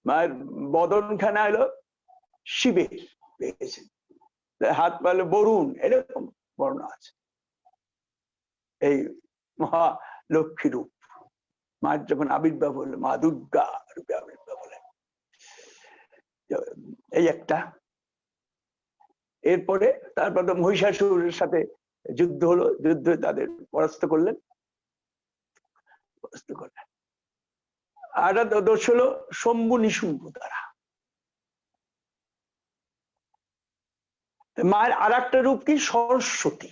মায়ের বদনখানা হলো শিবের পেয়েছে, হাত পালে বরুণ, এরকম বর্ণনা আছে। এই মহালক্ষ্মী রূপ মায়ের যখন আবির্ভাব হলো, মা দুর্গা রূপে আবির্ভাব হলেন। এই একটা। এরপরে তারপর তো মহিষাসুরের সাথে যুদ্ধ হলো, যুদ্ধে তাদের পরাস্ত করলেন। আর দোষ হলো শম্ভু নিশুম্ভ দ্বারা। মায়ের আর একটা রূপ কি? সরস্বতী।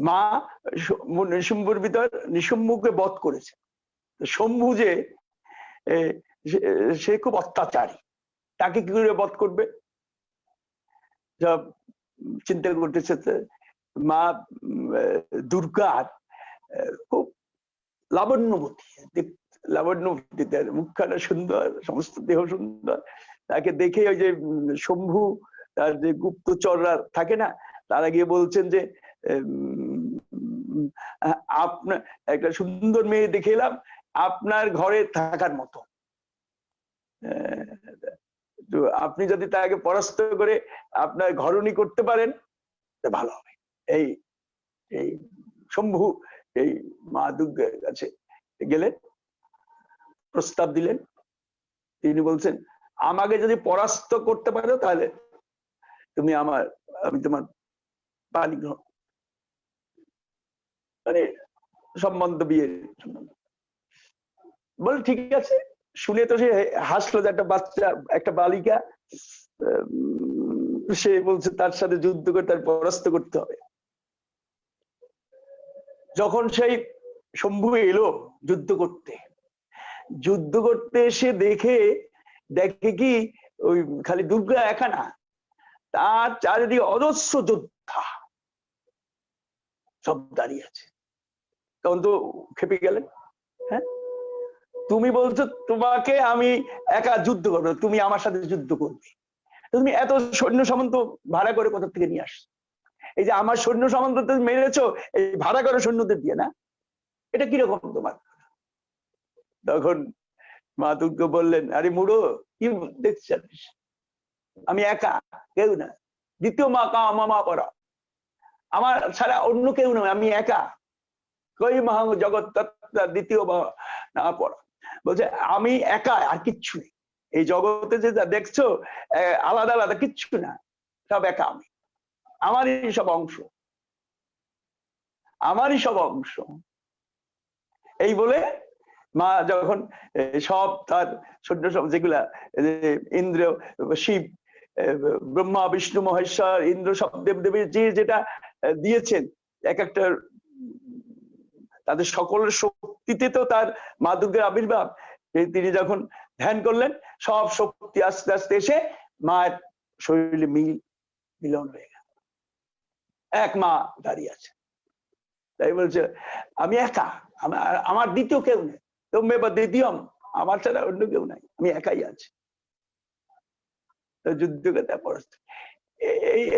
মা নিশুম্ভুর ভিতর নিশুম্ভকে বধ করেছে। শম্ভু যে সে খুব অত্যাচারী, তাকে কি করে বধ করবে সব চিন্তা করতেছে। মা দুর্গার খুব লাবণ্যবতী, লাবণ্যবতী, তার মুখখানা সুন্দর, সমস্ত দেহ সুন্দর। তাকে দেখে ওই যে শম্ভু তার যে গুপ্তচররা থাকে না, তারা গিয়ে বলছেন যে আপনার একটা সুন্দর মেয়ে দেখে এলাম, আপনার ঘরে থাকার মতো, তো আপনি যদি তাকে পরাস্ত করে আপনার ঘরণী করতে পারেন ভালো হবে। এই এই শম্ভু এই মা দুর্গার কাছে গেলেন, প্রস্তাব দিলেন। তিনি বলছেন, আমাকে যদি পরাস্ত করতে পারো তাহলে তুমি আমি তোমার পানি গ্রহণ, মানে সম্বন্ধ, বিয়ের সম্বন্ধ। বলে ঠিক আছে। শুনে তো সে হাসলো যে একটা বাচ্চা, একটা বালিকা, সে বলছে তার সাথে যুদ্ধ করে তার পরাস্ত করতে হবে। যখন সেই শম্ভু এলো যুদ্ধ করতে এসে দেখে কি ওই খালি দুর্গা একা না, তার চারিদিকে অজস্র যোদ্ধা সব দাঁড়িয়ে আছে। তখন তো খেপে গেলেন। হ্যাঁ, তুমি বলছো তোমাকে আমি একা যুদ্ধ করবো, তুমি আমার সাথে যুদ্ধ করবে, তুমি এত সৈন্য সামন্ত ভাড়া করে কোথা থেকে নিয়ে আসছো? এই যে আমার সৈন্য সামন্ত তুমি মেরেছো এই ভাড়া করে সৈন্যদের দিয়ে না, এটা কিরকম তোমার? তখন মা দুর্গা বললেন, আরে মুড়ো, কি দেখছিস, আমি একা, কেউ না, দ্বিতীয় মা কা মামা পড়া, আমার ছাড়া অন্য কেউ নয়, আমি একা। কই মহা জগৎ দ্বিতীয় মা না পড়া, বলছে আমি একা, আর কিচ্ছু নেই এই জগতে, যে যা দেখছো আলাদা আলাদা কিচ্ছু না, সব একা আমি, আমারই সব অংশ। এই বলে মা যখন সব তার সৈন্য সব যেগুলা ইন্দ্র, শিব, ব্রহ্মা, বিষ্ণু, মহেশ্বর, ইন্দ্র সব দেবদেবীর যে যেটা দিয়েছেন, এক একটা তাদের সকলের শক্তিতে তো তার মা দুর্গার আবির্ভাব। তিনি যখন ধ্যান করলেন, সব শক্তি আস্তে আস্তে এসে মায়ের শরীরে মিলন হয়ে গেল। এক মা দাঁড়িয়ে আছে, তাই বলছে আমি একা, আমার দ্বিতীয় কেউ নেই, তোমরা বা দ্বিতীয়ম, আমার ছাড়া অন্য কেউ নাই, আমি একাই আছি। যুদ্ধকথা পড়ছে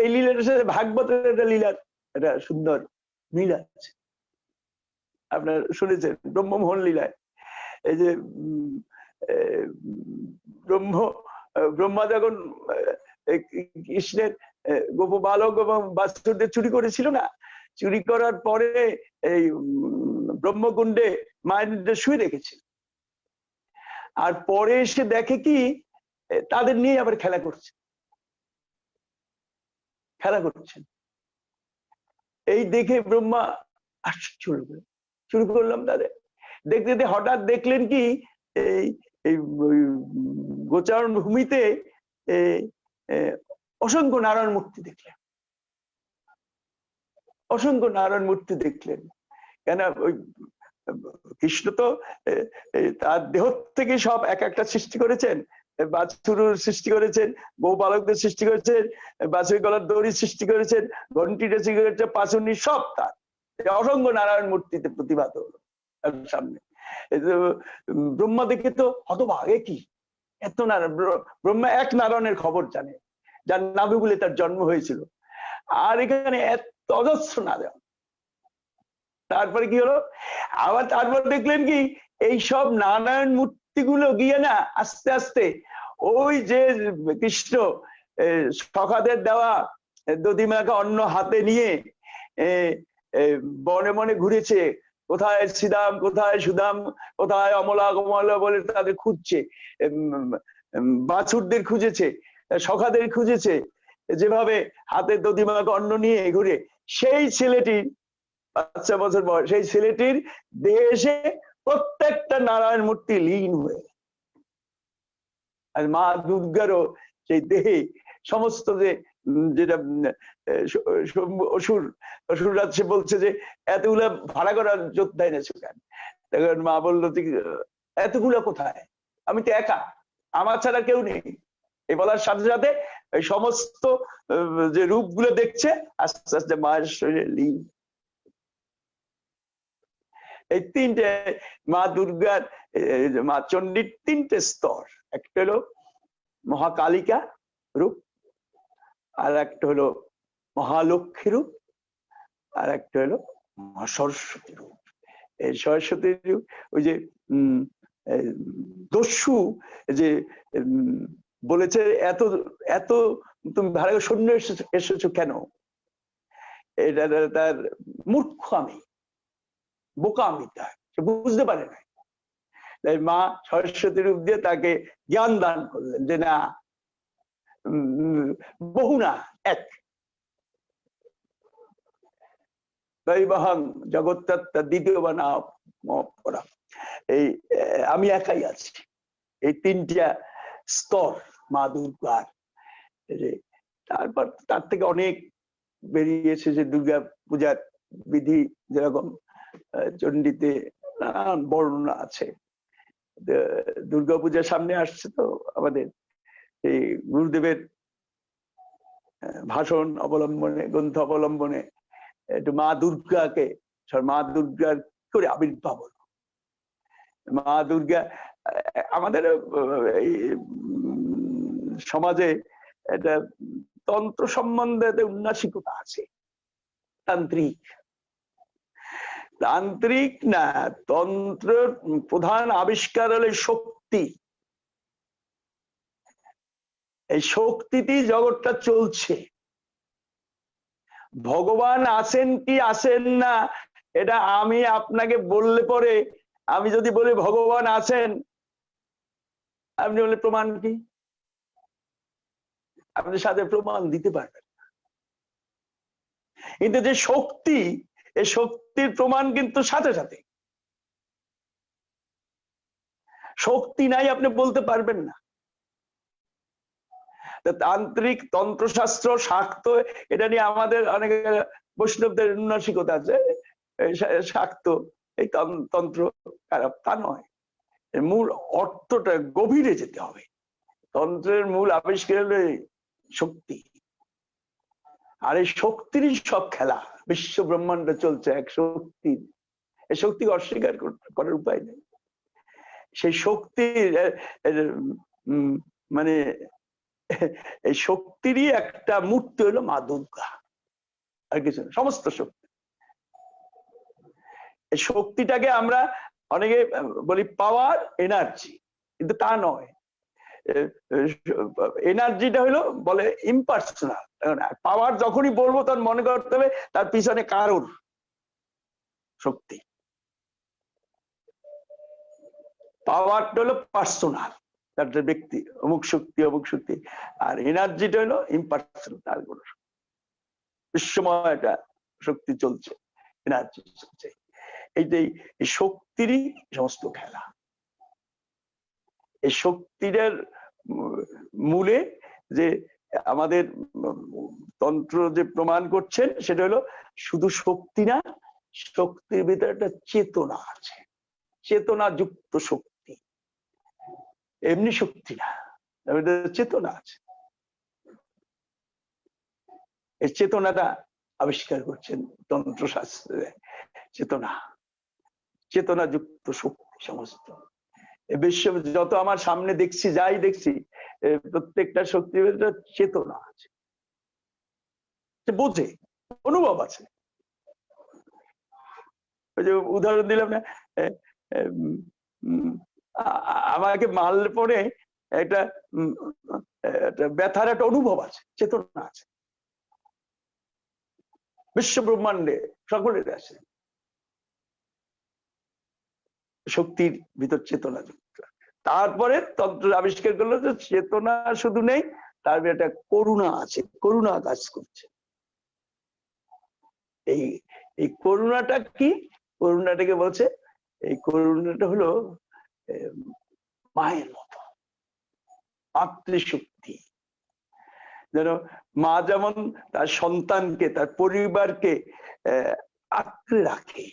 এই লীলার সাথে ভাগবতের একটা লীলার একটা সুন্দর মিল আছে। আপনার শুনেছেন ব্রহ্মমোহন লীলায়, এই যে ব্রহ্মা যখন কৃষ্ণের গোপ বালক এবং বাছুরদের চুরি করেছিল না, চুরি করার পরে এই ব্রহ্মকুণ্ডে মায়ের শুয়ে রেখেছিল, আর পরে এসে দেখে কি তাদের নিয়ে আবার খেলা করছেন। এই দেখে ব্রহ্মা আশ্চর্য, শুরু করলাম তাদের দেখতে দেখতে হঠাৎ দেখলেন কি এই গোচারণ ভূমিতে অসংখ্য নারায়ণ মূর্তি দেখলেন, অসংখ্য নারায়ণ মূর্তি দেখলেন। কেন ওই কৃষ্ণ তো তার দেহ থেকে সব এক একটা সৃষ্টি করেছেন, বাছুরের সৃষ্টি করেছেন, বউ বালকদের সৃষ্টি করেছেন, বাছুরি গলার দড়ি সৃষ্টি করেছেন, ঘন্টিটা সৃষ্টি করেছেন, পাঁচুনি, সব তার অসংখ্য নারায়ণ মূর্তিতে প্রতিভাত হলো সামনে। ব্রহ্মা দেখে তো হতভাগে, কি এত নারায়ণ! ব্রহ্মা এক নারায়ণের খবর জানে, যার নাভি বলে তার জন্ম হয়েছিল, আর এখানে এত অজস্র নারায়ণ। তারপরে কি হলো, আবার তারপর দেখলেন কি এই সব নারায়ণ মূর্তিগুলো গিয়ে না আস্তে আস্তে ওই যে কৃষ্ণ সখাদের দেওয়া দধিমাকে অন্ন হাতে নিয়ে বনে বনে ঘুরেছে, কোথায় শ্রীদাম, কোথায় সুদাম, কোথায় অমলা কমলা বলে তাদের খুঁজছে, বাছুরদের খুঁজেছে, সখাদের খুঁজেছে, যেভাবে হাতে দধিমাকে অন্ন নিয়ে ঘুরে, সেই ছেলেটি 5 বছর বয়স, সেই ছেলেটির দেহে এসে প্রত্যেকটা নারায়ণ মূর্তি লীন হয়ে, আর মা দুর্গারও সেই দেহে সমস্ত যেটা অসুররাজ সে বলছে যে এতগুলা ভাড়া করা যোদ্ধা এনেছো কেন? তখন মা বললো এতগুলা কোথায়, আমি তো একা, আমার ছাড়া কেউ নেই। এই বলার সাথে সাথে এই সমস্ত যে রূপগুলো দেখছে আস্তে আস্তে মায়ের শরীরে লীন। এই তিনটে মা দুর্গার, মা চণ্ডীর তিনটে স্তর, একটা হলো মহাকালিকা রূপ, আর একটা হলো মহালক্ষ্মী রূপ, আর একটা হলো মহা সরস্বতী রূপ। এই সরস্বতী রূপ ওই যে দস্যু যে বলেছে এত এত তুমি ভালো সৈন্য এসেছো কেন, এটা তার মূর্খ, আমি বোকা, আমি সে বুঝতে পারে না। তাই মা সরস্বতী রূপ দিয়ে তাকে জ্ঞান দান করলেন যে না, বহু না, এক। জগৎ দ্বিতীয় বা না পড়া, এই আমি একাই আছি। এই তিনটা স্তর মা দুর্গার। তারপর তার থেকে অনেক বেরিয়েছে যে দুর্গা পূজার বিধি, যেরকম চণ্ডীতে নানান বর্ণনা আছে। দুর্গা পূজার সামনে আসছে তো আমাদের, এই গুরুদেবের ভাষণ অবলম্বনে, গ্রন্থ অবলম্বনে একটু মা দুর্গাকে, মা দুর্গার করে আবির্ভাব হলো। মা দুর্গা আমাদের এই সমাজে একটা তন্ত্র সম্বন্ধে উন্নাসিকতা আছে। তান্ত্রিক তান্ত্রিক না, তন্ত্রের প্রধান আবিষ্কার হলো শক্তি। এই শক্তিতেই জগৎটা চলছে। ভগবান আছেন কি আছেন না, এটা আমি আপনাকে বললে পরে, আমি যদি বলি ভগবান আছেন, আপনি বলে প্রমাণ কি? আপনি সাথে প্রমাণ দিতে পারবেন। কিন্তু যে শক্তি, এই শক্তির প্রমাণ কিন্তু সাথে সাথে। শক্তি নাই আপনি বলতে পারবেন না। তান্ত্রিক, তন্ত্রশাস্ত্র, শাক্ত, এটা নিয়ে আমাদের অনেক বৈষ্ণবদের উন্নাসিকতা আছে। শাক্ত এই তন্ত্র খারাপ তা নয়, মূল অর্থটা গভীরে যেতে হবে। তন্ত্রের মূল আবিষ্কার হলো শক্তি, আর এই শক্তিরই সব খেলা। বিশ্ব ব্রহ্মাণ্ড চলছে এক শক্তির, এই শক্তি অস্বীকার করার উপায় নেই। সেই শক্তির মানে এই শক্তিরই একটা মূর্তি হলো মা দুর্গা, আর কিছু না, সমস্ত শক্তি। এই শক্তিটাকে আমরা অনেকে বলি পাওয়ার, এনার্জি, কিন্তু তা নয়। এনার্জিটা হলো বলে ইম্পার্সোনাল। পাওয়ার যখনই বলবো তখন মনে করতে হবে তার পিছনে কারণ শক্তি। পাওয়ারটা হলো পার্সোনাল, তার যে ব্যক্তি, অমুক শক্তি অমুক শক্তি। আর এনার্জিটা হলো ইম্পার্সোনাল, তার কোনো বিশ্বময় একটা শক্তি চলছে, এনার্জি চলছে। এইটাই এই শক্তিরই সমস্ত খেলা। এই শক্তির মূলে যে আমাদের তন্ত্র যে প্রমাণ করছেন সেটা হলো শুধু শক্তি না, শক্তির ভিতরে একটা চেতনা আছে, চেতনা যুক্ত শক্তি, এমনি শক্তি না, চেতনা আছে। এই চেতনাটা আবিষ্কার করছেন তন্ত্রশাস্ত্রে। চেতনা, চেতনা যুক্ত শক্তি সমস্ত বিশ্ব যত আমার সামনে দেখছি, যাই দেখছি, প্রত্যেকটা শক্তির চেতনা আছে, বোঝে, অনুভব আছে। ওই যে উদাহরণ দিলাম না, আমাকে মারলে পরে একটা ব্যথার একটা অনুভব আছে, চেতনা আছে। বিশ্ব ব্রহ্মাণ্ডে সকলের আছে শক্তির ভিতর চেতনা যুক্ত। তারপরে তন্ত্র আবিষ্কার করলো যে চেতনা শুধু নেই, তার একটা করুণা আছে, করুণা কাজ করছে। এই করুণাটা কি? করুণাটাকে বলছে, এই করুণাটা হলো মায়ের মতো, মাতৃশক্তি। যেন মা যেমন তার সন্তানকে, তার পরিবারকে আঁকড়ে রাখে,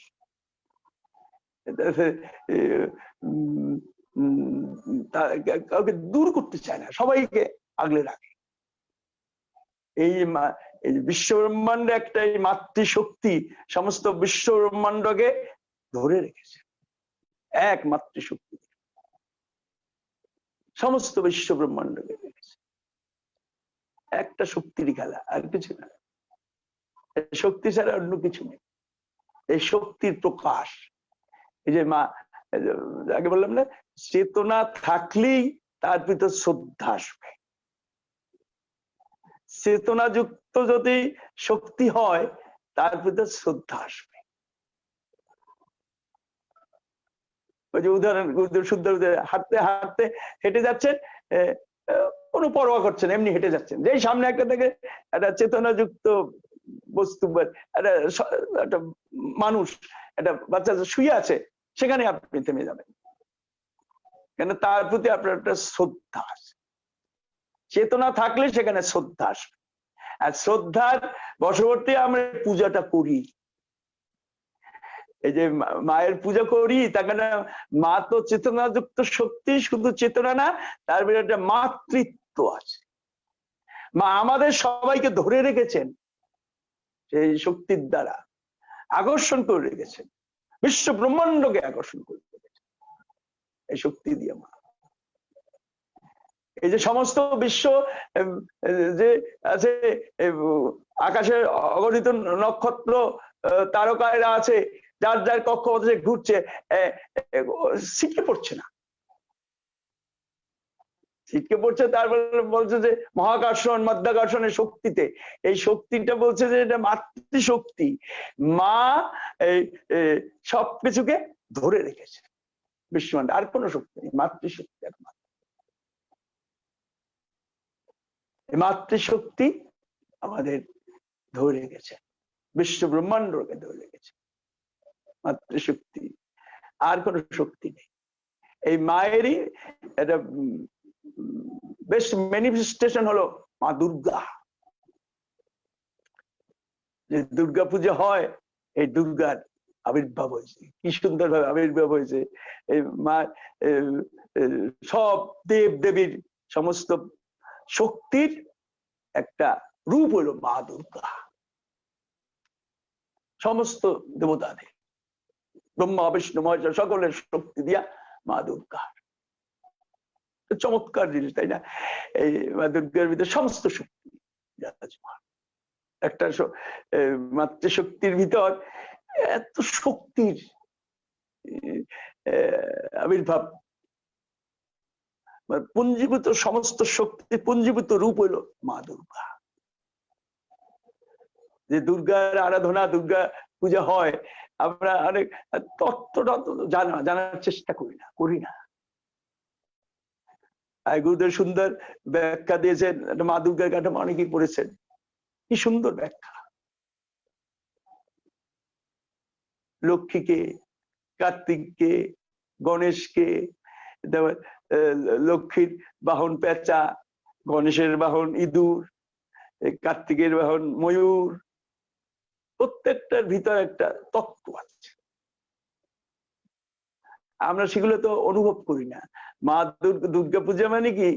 কাউকে দূর করতে চায় না, সবাইকে আগলে রাখে। এই বিশ্ব ব্রহ্মাণ্ডে একটা এই মাতৃশক্তি সমস্ত বিশ্ব ব্রহ্মাণ্ডকে ধরে রেখেছে। এক মাতৃশক্তি সমস্ত বিশ্ব ব্রহ্মাণ্ডকে রেখেছে। একটা শক্তির খেলা, আর কিছু না। শক্তি ছাড়া অন্য কিছু নেই। এই শক্তির প্রকাশ, এই যে মা আগে বললাম না, চেতনা থাকলেই তার ভিতর শ্রদ্ধা আসবে। চেতনা যুক্ত যদি শক্তি হয় তার ভিতর শ্রদ্ধা আসবে। ওই যে উদাহরণ সুন্দর, হাঁটতে হাঁটতে হেঁটে যাচ্ছেন, কোনো পরোয়া করছেন, এমনি হেঁটে যাচ্ছেন, যেই সামনে একটা থেকে একটা চেতনা যুক্ত বস্তু, একটা মানুষ, একটা বাচ্চা শুয়ে আছে, সেখানে আপনি থেমে যাবেন, কেন তার প্রতি আপনার একটা শ্রদ্ধা আছে। চেতনা থাকলে সেখানে শ্রদ্ধা আসবে। আর শ্রদ্ধার বশবর্তী আমরা পূজাটা করি। এই যে মায়ের পূজা করি, তার কারণে মা তো চেতনাযুক্ত শক্তি, শুধু চেতনা না, তার ভিতরে একটা মাতৃত্ব আছে। মা আমাদের সবাইকে ধরে রেখেছেন সেই শক্তির দ্বারা, আকর্ষণ করে রেখেছেন, বিশ্ব ব্রহ্মাণ্ডকে আকর্ষণ করে রেখেছেন এই শক্তি দিয়ে। মা এই যে সমস্ত বিশ্ব যে আছে, আকাশে অগণিত নক্ষত্র তারকারা আছে, যার যার কক্ষপথে ঘুরছে, ছিটকে পড়ছে না, ছিটকে পড়ছে। তারপরে বলছে যে মহাকর্ষণ, মাধ্যাকর্ষণের শক্তিতে, এই শক্তিটা বলছে যে এটা মাতৃশক্তি। মা এই সবকিছুকে ধরে রেখেছে বিশ্বব্রহ্মাণ্ড, আর কোনো শক্তি নেই, মাতৃশক্তি একমাত্র। মাতৃশক্তি আমাদের ধরে রেখেছে, বিশ্ব ব্রহ্মাণ্ডকে ধরে রেখেছে মাতৃশক্তি, আর কোন শক্তি নেই। এই মায়েরই একটা বেস্ট ম্যানিফেস্টেশন হলো মা দুর্গা। যে দুর্গা পুজো হয়, এই দুর্গার আবির্ভাব হয়েছে, কি সুন্দর ভাবে আবির্ভাব হয়েছে। এই মা সব দেব দেবীর সমস্ত শক্তির একটা রূপ হলো মা দুর্গা। সমস্ত দেবতাদের, ব্রহ্মা বিষ্ণু মহেশ্বর সকলের শক্তি দিয়া মা দুর্গা। চমৎকার জিনিস, তাই না? এই মা দুর্গার ভিতরে সমস্ত শক্তি বিরাজমান। একটা মাতৃশক্তির ভিতর এত শক্তির আবির্ভাব, পুঞ্জীভূত সমস্ত শক্তি পুঞ্জীভূত রূপ হইল মা দুর্গা। যে দুর্গার আরাধনা, দুর্গা পূজা হয়, আমরা অনেক তত্ত্বটা জানার চেষ্টা করি না। গুরুদেব সুন্দর ব্যাখ্যা দিয়েছেন, মা দুর্গার গানটা অনেকেই পড়েছেন, কি সুন্দর ব্যাখ্যা। লক্ষ্মীকে, কার্তিককে, গণেশকে, লক্ষ্মীর বাহন পেঁচা, গণেশের বাহন ইঁদুর, কার্তিকের বাহন ময়ূর, প্রত্যেকটার ভিতর একটা তত্ত্ব আছে, আমরা সেগুলো তো অনুভব করি না। মা দুর্গা পূজা মানে কি,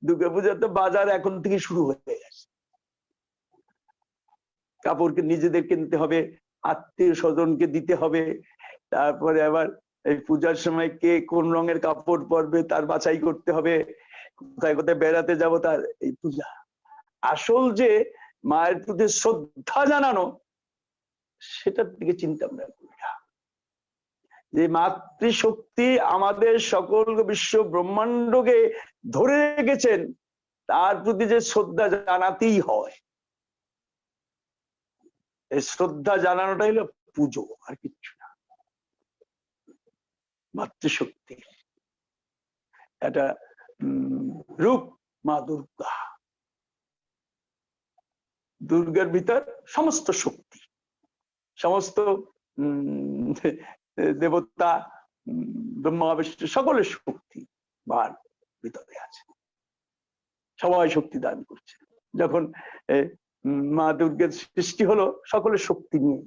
দুর্গা পূজা তো বাজার এখন থেকে শুরু হয়ে গেছে। কাপড়কে নিজেদের কিনতে হবে, আত্মীয় স্বজনকে দিতে হবে, তারপরে আবার এই পূজার সময় কে কোন রঙের কাপড় পরবে তার বাছাই করতে হবে, কোথায় কোথায় বেড়াতে যাব, তার এই পূজা। আসল যে মায়ের প্রতি শ্রদ্ধা জানানো, সেটার দিকে চিন্তা আমরা করি না। যে মাতৃশক্তি আমাদের সকল বিশ্ব ব্রহ্মাণ্ডকে ধরে রেখেছেন, তার প্রতি যে শ্রদ্ধা জানাতেই হয়, এই শ্রদ্ধা জানানোটা হলো পুজো, আর কিচ্ছু না। মাতৃশক্তি এটা রূপ মা দুর্গা। দুর্গার ভিতর সমস্ত শক্তি, সমস্ত দেবতা, ব্রহ্মা বিষ্ণু সকলের শক্তি মার ভিতরে আছে, সবাই শক্তি দান করছে। যখন মা দুর্গার সৃষ্টি হলো সকলের শক্তি নিয়ে,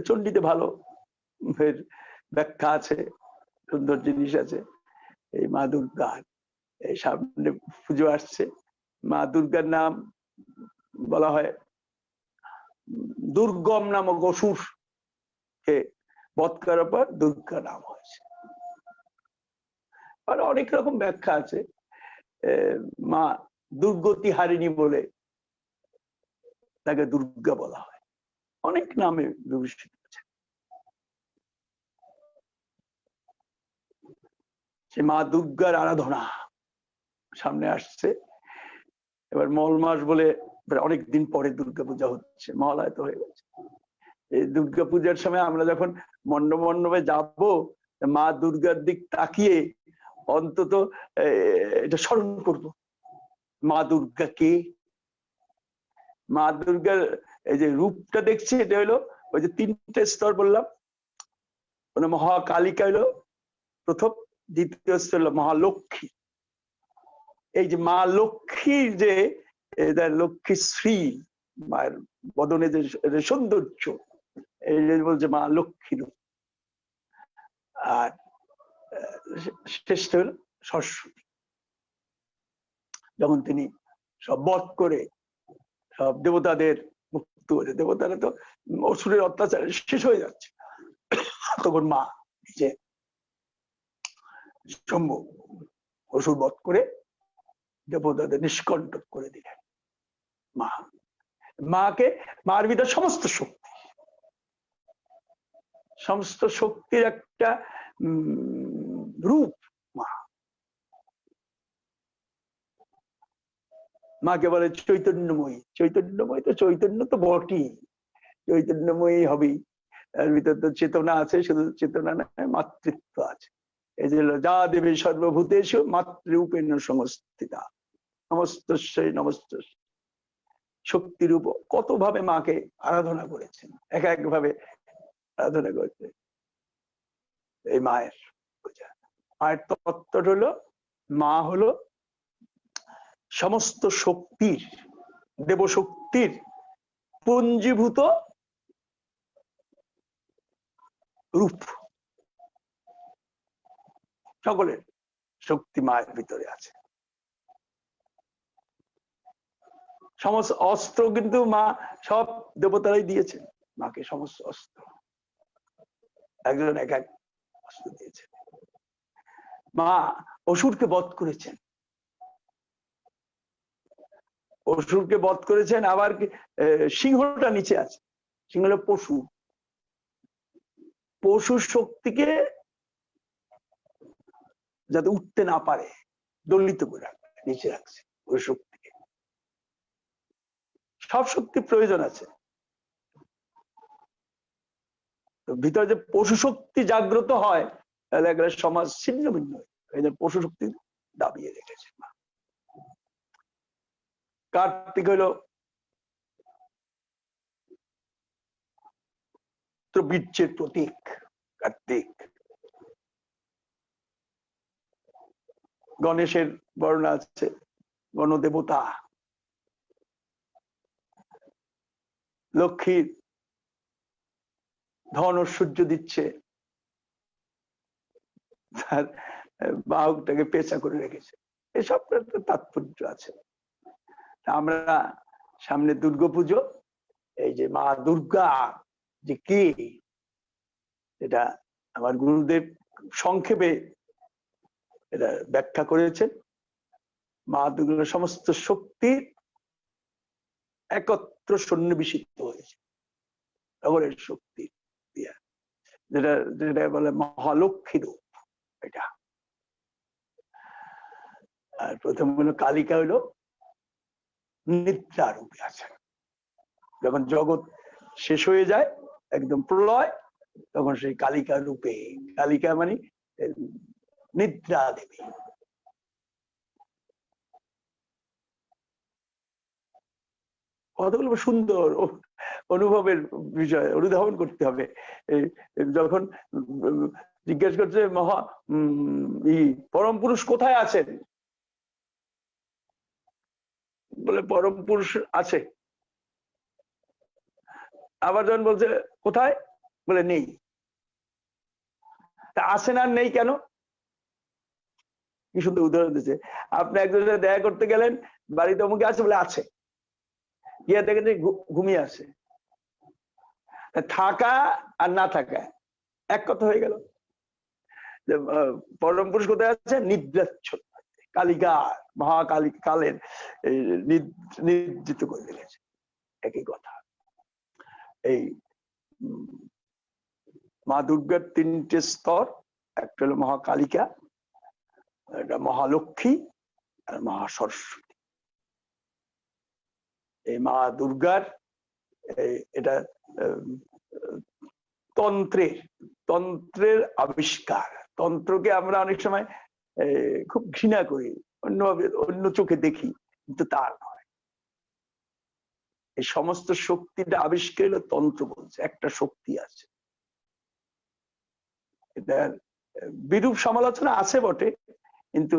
চণ্ডীতে ভালো ব্যাখ্যা আছে, সুন্দর জিনিস আছে। এই মা দুর্গার এই সামনে পুজো আসছে, মা দুর্গার নাম বলা হয় দুর্গম নামক অসুর কে বধ করার পর দুর্গা নাম হয়েছে। আর অনেক রকম ব্যাখ্যা আছে। মা দুর্গতি হারিণী বলে তাকে দুর্গা বলা হয়, অনেক নামে বিভূষিত আছে। সে মা দুর্গার আরাধনা সামনে আসছে। এবার মল মাস বলে অনেক দিন পরে দুর্গা পূজা হচ্ছে, মহালয়া তো হয়ে গেছে। এই দুর্গা পূজার সময় আমরা যখন মণ্ডপে যাব, মা দুর্গার দিক তাকিয়ে অন্তত এটা স্মরণ করব, মা দুর্গা কে। মা দুর্গার এই যে রূপটা দেখছি, এটা হলো ওই যে তিনটে স্তর বললাম, মানে মহাকালিকা হলো প্রথম, দ্বিতীয় স্তর হলো মহালক্ষ্মী। এই যে মা লক্ষ্মীর যে লক্ষ্মী শ্রী, মায়ের বদনে যে সৌন্দর্য, এই যে বলছে মা লক্ষ্মীর। আর শ্রেষ্ঠ হল সরস্বতী, যখন তিনি সব বধ করে সব দেবতাদের মুক্ত করে, দেবতারা তো অসুরের অত্যাচার শেষ হয়ে যাচ্ছে, তখন মা নিজে শম্ভু অসুর বধ করে দেবতাদের নিষ্কণ্টক করে দিলেন। মা, মাকে, মার ভিতর সমস্ত শক্তি, সমস্ত শক্তির একটা রূপ মা। মাকে বলে চৈতন্যময়ী। চৈতন্যময়ী তো চৈতন্য তো বটেই, চৈতন্যময়ী হবেই। তার ভিতর তো চেতনা আছে, শুধু চেতনা নয়, মাতৃত্ব আছে। এই যে যা দেবী সর্বভূতেষু মাতৃরূপেণ সংস্থিতা, নমস্তস্যৈ নমস্তস্যৈ। শক্তিরূপ কত ভাবে মাকে আরাধনা করেছেন, এক এক ভাবে আরাধনা করছে। এই মায়ের পূজা, মায়ের তত্ত্ব হলো মা হলো সমস্ত শক্তির, দেবশক্তির পুঞ্জীভূত রূপ, সকলের শক্তি মায়ের ভিতরে আছে। সমস্ত অস্ত্র কিন্তু মা সব দেবতারাই দিয়েছেন মাকে, সমস্ত অস্ত্র একজন এক এক অস্ত্র দিয়েছেন। মা অসুরকে বধ করেছেন, অসুরকে বধ করেছেন। আবার সিংহটা নিচে আছে, সিংহ হলো পশু, পশুর শক্তিকে যাতে উঠতে না পারে দলিত করে রাখবে, নিচে রাখছে ওই শক্তিকে। সব শক্তির প্রয়োজন আছে, ভিতরে যে পশু শক্তি জাগ্রত হয় তাহলে একটা সমাজ ছিন্ন ভিন্ন হয়। এই যে পশু শক্তি দাবিয়ে রেখেছে মা। কার্তিক হইল বীর্যের প্রতীক, কার্তিক। গণেশের বর্ণনা আছে গণদেবতা, লক্ষ্মীর ধন ঐশ্বর্য দিচ্ছে, তার বাহকটাকে পেঁচা করে রেখেছে, এসব তাৎপর্য আছে। আমরা সামনে দুর্গাপুজো, এই যে মা দুর্গা যে কি, এটা আমার গুরুদেব সংক্ষেপে এটা ব্যাখ্যা করেছেন। মা দুর্গার সমস্ত শক্তি একত্র সন্নিবেশিত হয়েছে নগরের শক্তি দিয়া, যেটা যেটা বলে মহালক্ষ্মী রূপ এটা। আর প্রথম হলো কালিকা, হইলো নিদ্রা রূপে আছে। যখন জগৎ শেষ হয়ে যায়, একদম প্রলয়, তখন সেই কালিকা রূপে, কালিকা মানে নিদ্রা দেবী। কতগুলো সুন্দর অনুভবের বিষয়, অনুধাবন করতে হবে। যখন জিজ্ঞেস করছে মহা পরম পুরুষ কোথায় আছেন, বলে পরম পুরুষ আছে। আবার যখন বলছে কোথায়, বলে নেই। তা আছেন আর নেই কেন? কি সুন্দর উদাহরণ দিচ্ছে। আপনি একজনের সাথে দেখা করতে গেলেন, বাড়িতে অমুকে আছে, বলে আছে, গিয়ে দেখেন ঘুমিয়ে আছে। থাকা আর না থাকা এক কথা হয়ে গেল। পরম পুরুষ কোথায় আছে? নিদ্রাচ্ছন্ন, কালিকা মহাকালী কালের নিদ্রিত করে দিয়েছে, একই কথা। এই মা দুর্গার তিনটে স্তর, একটা হলো মহাকালিকা, একটা মহালক্ষ্মী, আর মহা সরস্বতী। এই মা দুর্গার এটা তন্ত্রের আবিষ্কার। তন্ত্রকে আমরা অনেক সময় খুব ঘৃণা করি, অন্য চোখে দেখি, কিন্তু তা নয়। এই সমস্ত শক্তিটা আবিষ্কার হলো তন্ত্র বলছে। একটা শক্তি আছে, এটার বিরূপ সমালোচনা আছে বটে, কিন্তু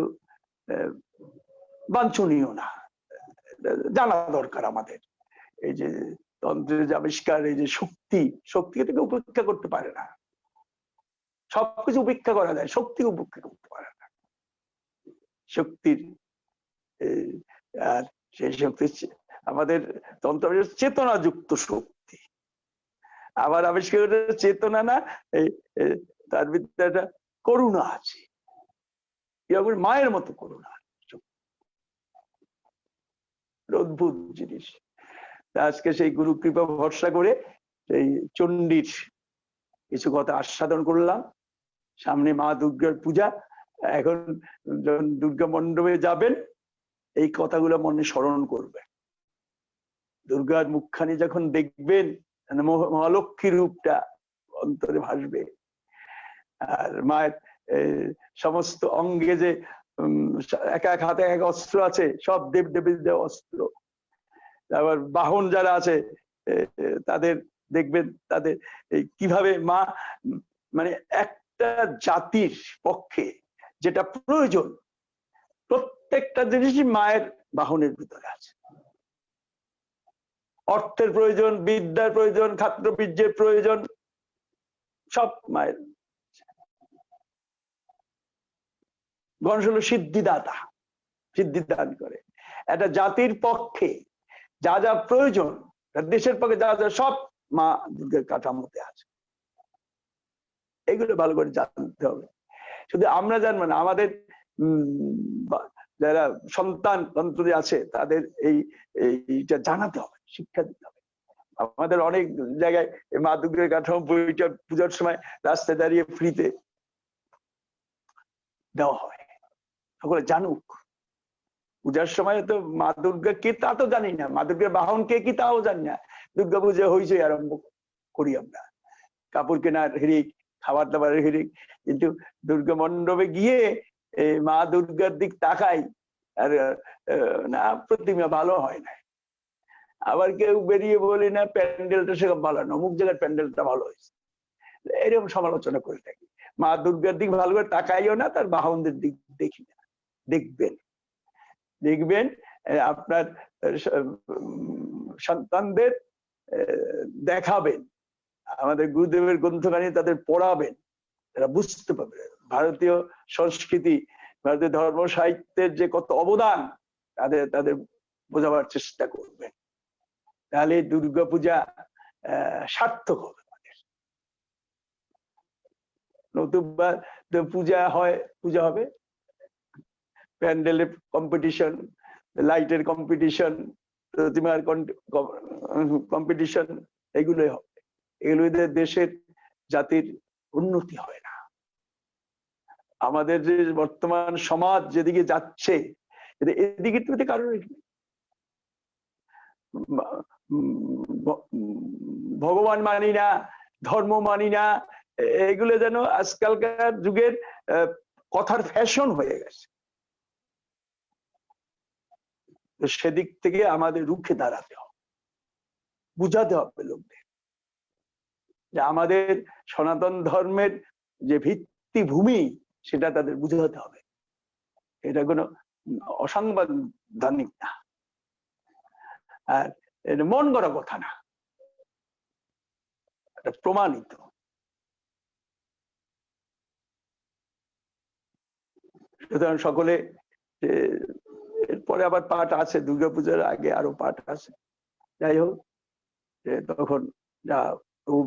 বাঞ্ছনীয় না, জানা দরকার আমাদের। এই যে তন্ত্রের যে আবিষ্কার, এই যে শক্তিকে থেকে উপেক্ষা করতে পারে না। সবকিছু উপেক্ষা করা যায়, শক্তিকে উপেক্ষা করতে পারে না। শক্তির আর সেই শক্তি আমাদের তন্ত্র চেতনাযুক্ত শক্তি। আবার আবিষ্কার চেতনা না, তার ভিতরে একটা করুণা আছে, মায়ের মতো করুণা, অদ্ভুত জিনিস। আজকে সেই গুরু কৃপা ভরসা করে সেই চণ্ডীর কিছু কথা আস্বাদন করলাম। সামনে মা দুর্গার পূজা, এখন যখন দুর্গা মণ্ডপে যাবেন এই কথাগুলো মনে স্মরণ করবে। দুর্গার মুখখানি যখন দেখবেন, মহালক্ষ্মী রূপটা অন্তরে ভাসবে। আর মায়ের সমস্ত অঙ্গে যে এক এক হাতে এক অস্ত্র আছে, সব দেব দেবীদের অস্ত্র। আবার বাহন যারা আছে তাদের দেখবেন, তাদের কিভাবে মা মানে একটা জাতির পক্ষে যেটা প্রয়োজন প্রত্যেকটা জিনিসই মায়ের বাহনের ভিতরে আছে। অর্থের প্রয়োজন, বিদ্যার প্রয়োজন, খাদ্যবীর্যের প্রয়োজন, সব মায়ের। গণেশ হলো সিদ্ধিদাতা, সিদ্ধি দান করে। একটা জাতির পক্ষে যা যা প্রয়োজন, দেশের পক্ষে যা যা, সব মা দুর্গার কাঠামোতে আছে। এগুলো ভালো করে জানতে হবে। শুধু আমরা জানবো না, আমাদের যারা সন্তান সন্ততি আছে তাদের এইটা জানাতে হবে, শিক্ষা দিতে হবে। আমাদের অনেক জায়গায় মা দুর্গার কাঠামো বইটা পূজার সময় রাস্তায় দাঁড়িয়ে ফ্রিতে দেওয়া হয়, সকলে জানুক। পূজার সময় তো মা দুর্গা কে তা তো জানি না, মা দুর্গার বাহন কে কি তাও জানি না। দুর্গা পূজা হইচই আরম্ভ করি আমরা, কাপড় কেনার হিড়িক, খাবার দাবারের হিড়িক, কিন্তু দুর্গা মণ্ডপে গিয়ে মা দুর্গার দিক তাকাই আর না, প্রতিমা ভালো হয় না। আবার কেউ বেরিয়ে বলি না প্যান্ডেলটা সেরকম ভালো না, অমুক জায়গার প্যান্ডেলটা ভালো হয়েছে, এরকম সমালোচনা করে থাকি। মা দুর্গার দিক ভালো করে তাকাইও না, তার বাহনদের দিক দেখি না। দেখবেন, দেখবেন আপনার সন্তানদের দেখাবেন, আমাদের গুরুদেবের গ্রন্থখানি তাদের পড়াবেন, তারা বুঝতে পারবে ভারতীয় সংস্কৃতি, ভারতীয় ধর্ম সাহিত্যের যে কত অবদান, তাদের বোঝাবার চেষ্টা করবেন। তাহলে দুর্গাপূজা সার্থক হবে আমাদের। নতুবা পূজা হয়, পূজা হবে প্যান্ডেলের কম্পিটিশন, লাইটের কম্পিটিশন, প্রতিমার কম্পিটিশন, এগুলোই হবে। এগুলোতে দেশের জাতির উন্নতি হয় না। আমাদের যে বর্তমান সমাজ যেদিকে যাচ্ছে, এদিকে প্রতি কারণ ভগবান মানি না, ধর্ম মানি না, এগুলো যেন আজকালকার যুগের কথার ফ্যাশন হয়ে গেছে। সেদিক থেকে আমাদের রুখে দাঁড়াতে হবে, বুঝাতে হবে লোকদের যে আমাদের সনাতন ধর্মের যে ভিত্তিভূমি, সেটা তাদের বুঝাতে হবে। এটা কোনো অসাংবিধানিক না, আর এটা মন গড়া কথা না, এটা প্রমাণিত। সুতরাং সকলে, এরপরে আবার পাঠ আছে, দুর্গাপূজার আগে আরো পাঠ আছে। যাই হোক, তখন যা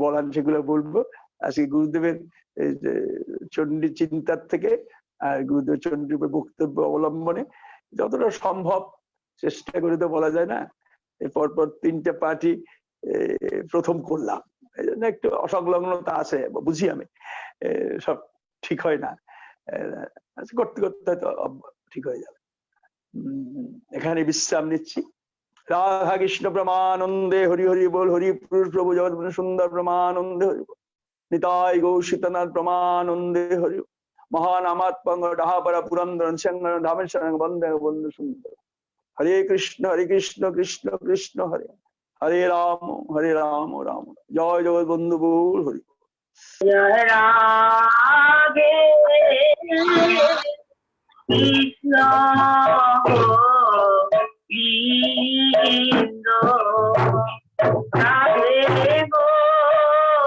বলান সেগুলো বলবো। আজকে গুরুদেবের চণ্ডী চিন্তার থেকে আর গুরুদেব চণ্ডীর বক্তব্য অবলম্বনে যতটা সম্ভব চেষ্টা করে তো বলা যায় না, পরপর 3টে পার্টি প্রথম করলাম, এই জন্য একটু অসংলগ্নতা আছে, বুঝি আমি, সব ঠিক হয় না, করতে করতে হয়তো ঠিক হয়ে যাবে। এখানে বিশ্রাম নিচ্ছি। রাধা কৃষ্ণ প্রমানন্দে, হরি হরি বল, হরি পুরুষ প্রভু জগৎ সুন্দর প্রমানন্দে, হরি বল, নিতাই গৌশীতনাথ প্রমানন্দে, হরি মহান আমাত্মঙ্গ ডাহাপরা পুরন্দর সেঙ্গন রামেশ্বর বন্দে বন্ধু সুন্দর। হরে কৃষ্ণ কৃষ্ণ কৃষ্ণ হরে হরে রাম রাম জয় জগৎ বন্ধু বল, হরি জয় রাধে কৃষ্ণ গোবিন্দ রাধে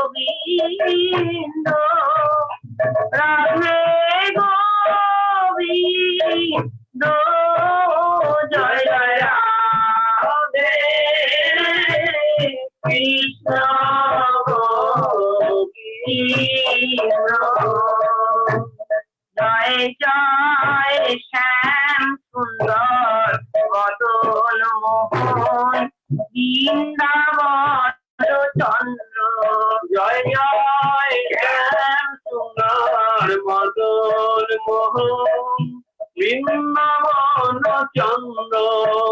গোবিন্দ রাধে গোবিন্দ জয় জয় রাধে কৃষ্ণ গোবিন্দ জয় জয় শ্যাম সুন্দর বদন মোহন বৃন্দাবন চন্দ্র জয় জয় শ্যাম সুন্দর বদন মোহন বৃন্দাবন চন্দ্র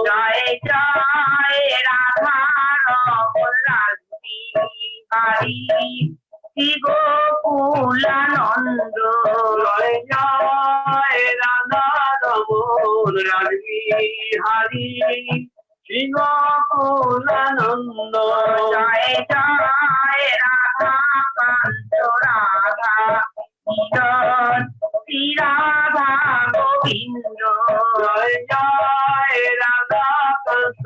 জয় জয় রাধা রমণ রাজবিহারী শ্রী গোকুলানন্দ জয় জয় রাধা রমণ রাজবিহারী শ্রী গোকুলানন্দ জয় জয় রাধা কান্ত রাধা কিরণ শ্রী রাধা গোবিন্দ জয় জয় রাধা কান্ত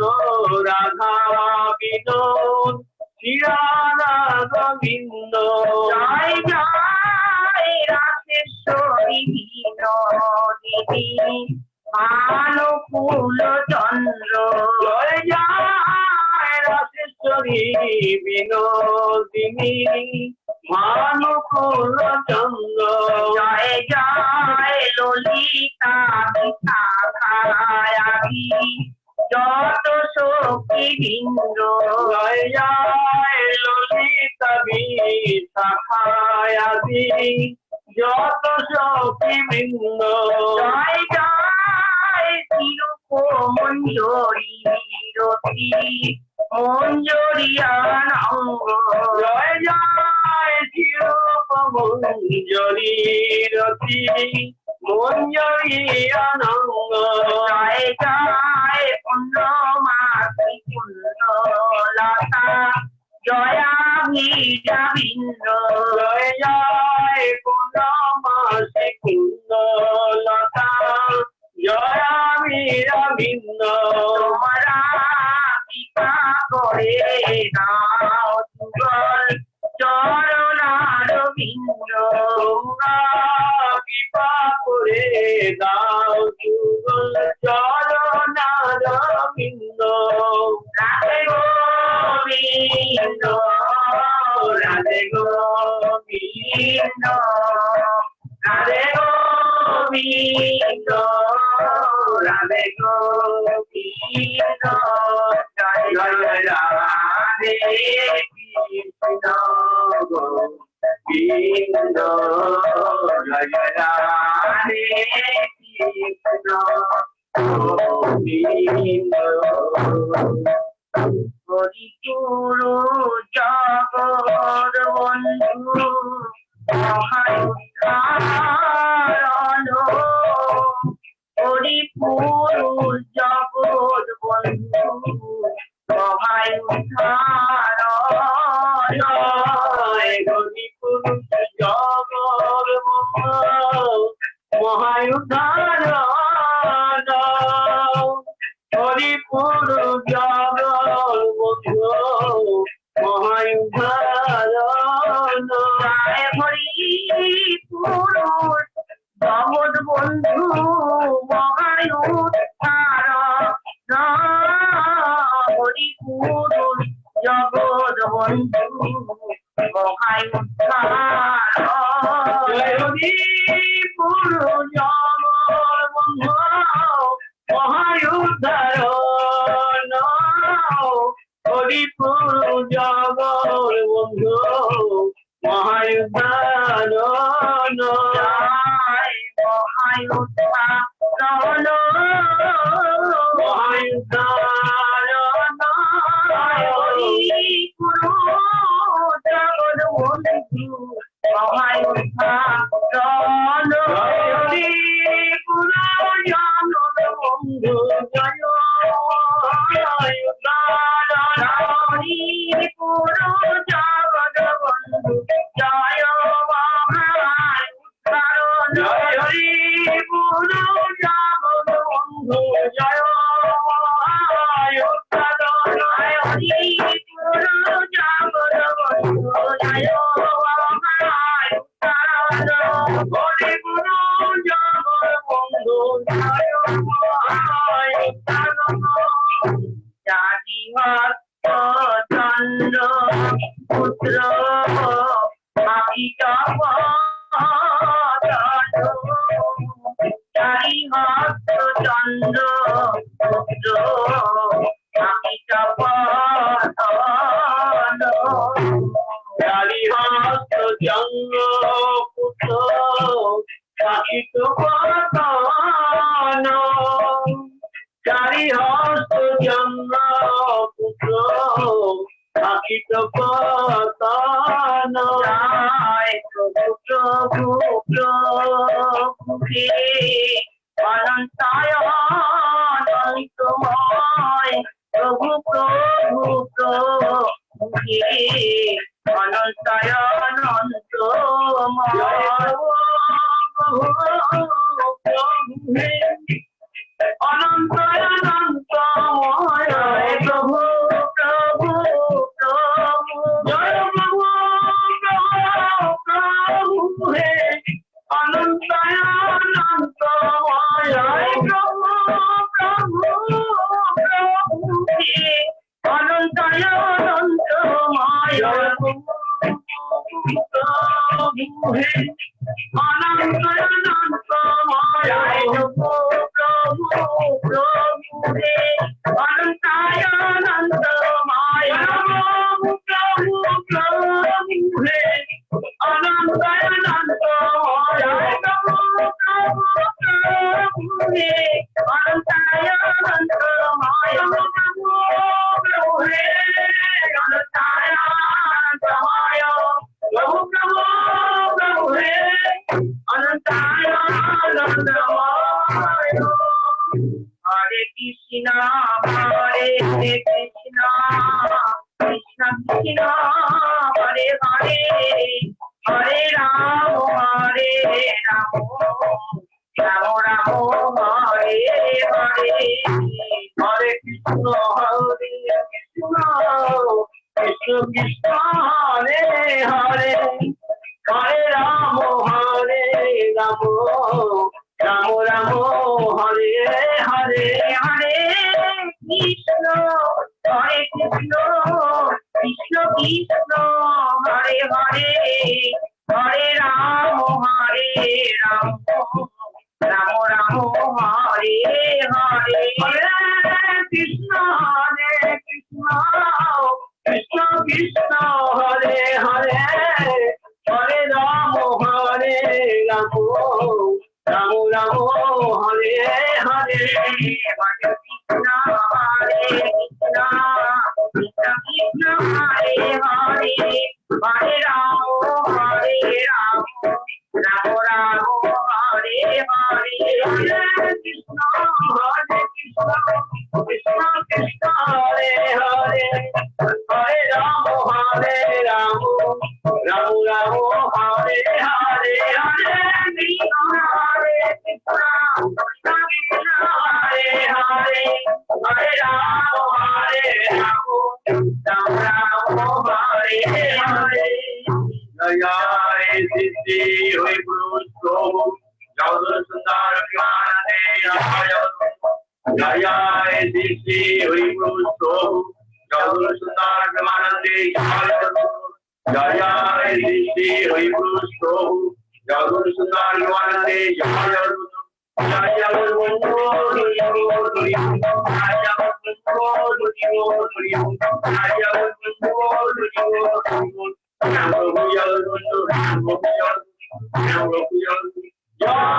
রাধা বিনোদ বিনোদিনী ভানুকুল চন্দ্র জয় জয় রাজেশ্বরী বিনোদিনী ভানুকুল চন্দ্র জয় জয় ললিতা বিশাখায়াদি যত সখী বৃন্দ জয় জয় ললিতা বিশাখায়াদি যত সখী বৃন্দ জয় জয় তিরুপ মঞ্জরি রতি মঞ্জরিয়ানঙ্গ জয় জয় চিরূপ মঞ্জরি রতি মঞ্জরি আনন্দ জয় জয় পুণ্যমাসি পুণ্যলতা জয়া ভীরা বিন্দ জয় জয় পূর্ণমাসি কুণ্ডলতা জয়া মীরা ভিন্ন তোমরা কৃপা করে নাও যুগল চরণার বিন্দ তোমরা কৃপা করে দাও যুগল চরণার ভিন্ন রাধে গোবিন্দ রাধে গোবিন্দ রাধে গোবিন্দ রাধে গোবিন্দ জয় জয় রাধে কৃষ্ণ গোবিন্দ জয় রাধে কৃষ্ণ গোবিন্দ হরিপুরু জগৎ বন্ধু মহায়ুদ্ধারণ হরিপুরু জগৎ বন্ধু মহায়ুদ্ধারণ হরিপুর জগর মহায়ুদ্ধার হরিপুর জগর মহায়ুদ্ধার জয় হরিপুরু জগৎ বন্ধু মহায়ুদ্ধারণ হরিপুরু জগৎ বন্ধু মহায়ুদ্ধারণ হরিপুর জগর মহায়ুদ্ধার হরিপুর জগর বন্ধু মহায়ুদ্ধার জয় মহায়ুদ্ধারণ মহায়ুদ্ধার হরিপুরু জগৎ বন্ধু মহায়ুদ্ধারণ হরিপুর জগর বন্ধু জয় মহায়ুদ্ধার হরিপুরু জগৎ বন্ধু জয় মহায়ুদ্ধারণ জয় হরিপুর জগর বন্ধু জয় মহায়ুদ্ধার জয় হরিপুরু জগৎ বন্ধু জয় মহায়ুদ্ধারণ হরিপুর জগর বন্ধু জয় মহায়ুদ্ধার জাতিভক্ত চন্দ্র পুত্র আবিতপ জাতিভক্ত চন্দ্র পুত্র আবিতপ চারিহস্ত চন্দ্র পুত্র সাকিত পতন চারিহস্ত চন্দ্র পুত্র সাকিত পতন জয় প্রভু প্রভু প্রভু হে অনন্তায় অনন্তময় প্রভু প্রভু প্রভু হে অনন্তায় অনন্তময় অনন্ত অনন্তময় প্রভু প্রভু প্রভু জয় প্রভু প্রভু হে অনন্ত অনন্ত প্রভু প্রভু প্রভু রে অনন্তায় অনন্তময় প্রভু প্রভু প্রভু রে অনন্তায় অনন্তময় প্রভু প্রভু প্রভু রে অনন্তায় অনন্তময় প্রভু প্রভু রে অনন্তায় অনন্তময় প্রভু প্রভু প্রভু রে অনন্তায় অনন্তময় হরে কৃষ্ণ হরে কৃষ্ণ কৃষ্ণ কৃষ্ণ হরে হরে হরে রাম রাম রাম রাম হরে হরে হরে কৃষ্ণ কৃষ্ণ কৃষ্ণ হরে হরে হরে রাম রাম রাম রাম হরে হরে হরে কৃষ্ণ কৃষ্ণ কৃষ্ণ কৃষ্ণ হরে হরে হরে রাম রাম রাম রাম হরে হরে হরে কৃষ্ণ কৃষ্ণ কৃষ্ণ কৃষ্ণ হরে হরে হরে রাম রাম রাম রাম হরে হরে হরে কৃষ্ণ হরে কৃষ্ণ কৃষ্ণ কৃষ্ণ হরে হরে হরে রাম রাম রাম রাম হরে হরে হরে কৃষ্ণ কৃষ্ণ কৃষ্ণ কৃষ্ণ হরে হরে হরে রাম রাম রাম রাম হরে হরে হরে কৃষ্ণ হরে কৃষ্ণ কৃষ্ণ কৃষ্ণ হরে হরে হরে রাম রাম রাম রাম হরে হরে जय सिद्धि हुई पुरुष प्रभु जगत सुंदर ज्ञाने जय सिद्धि हुई पुरुष प्रभु जगत सुंदर ज्ञानंदे जय सिद्धि हुई पुरुष प्रभु जगत सुंदर ज्ञानंदे जय जय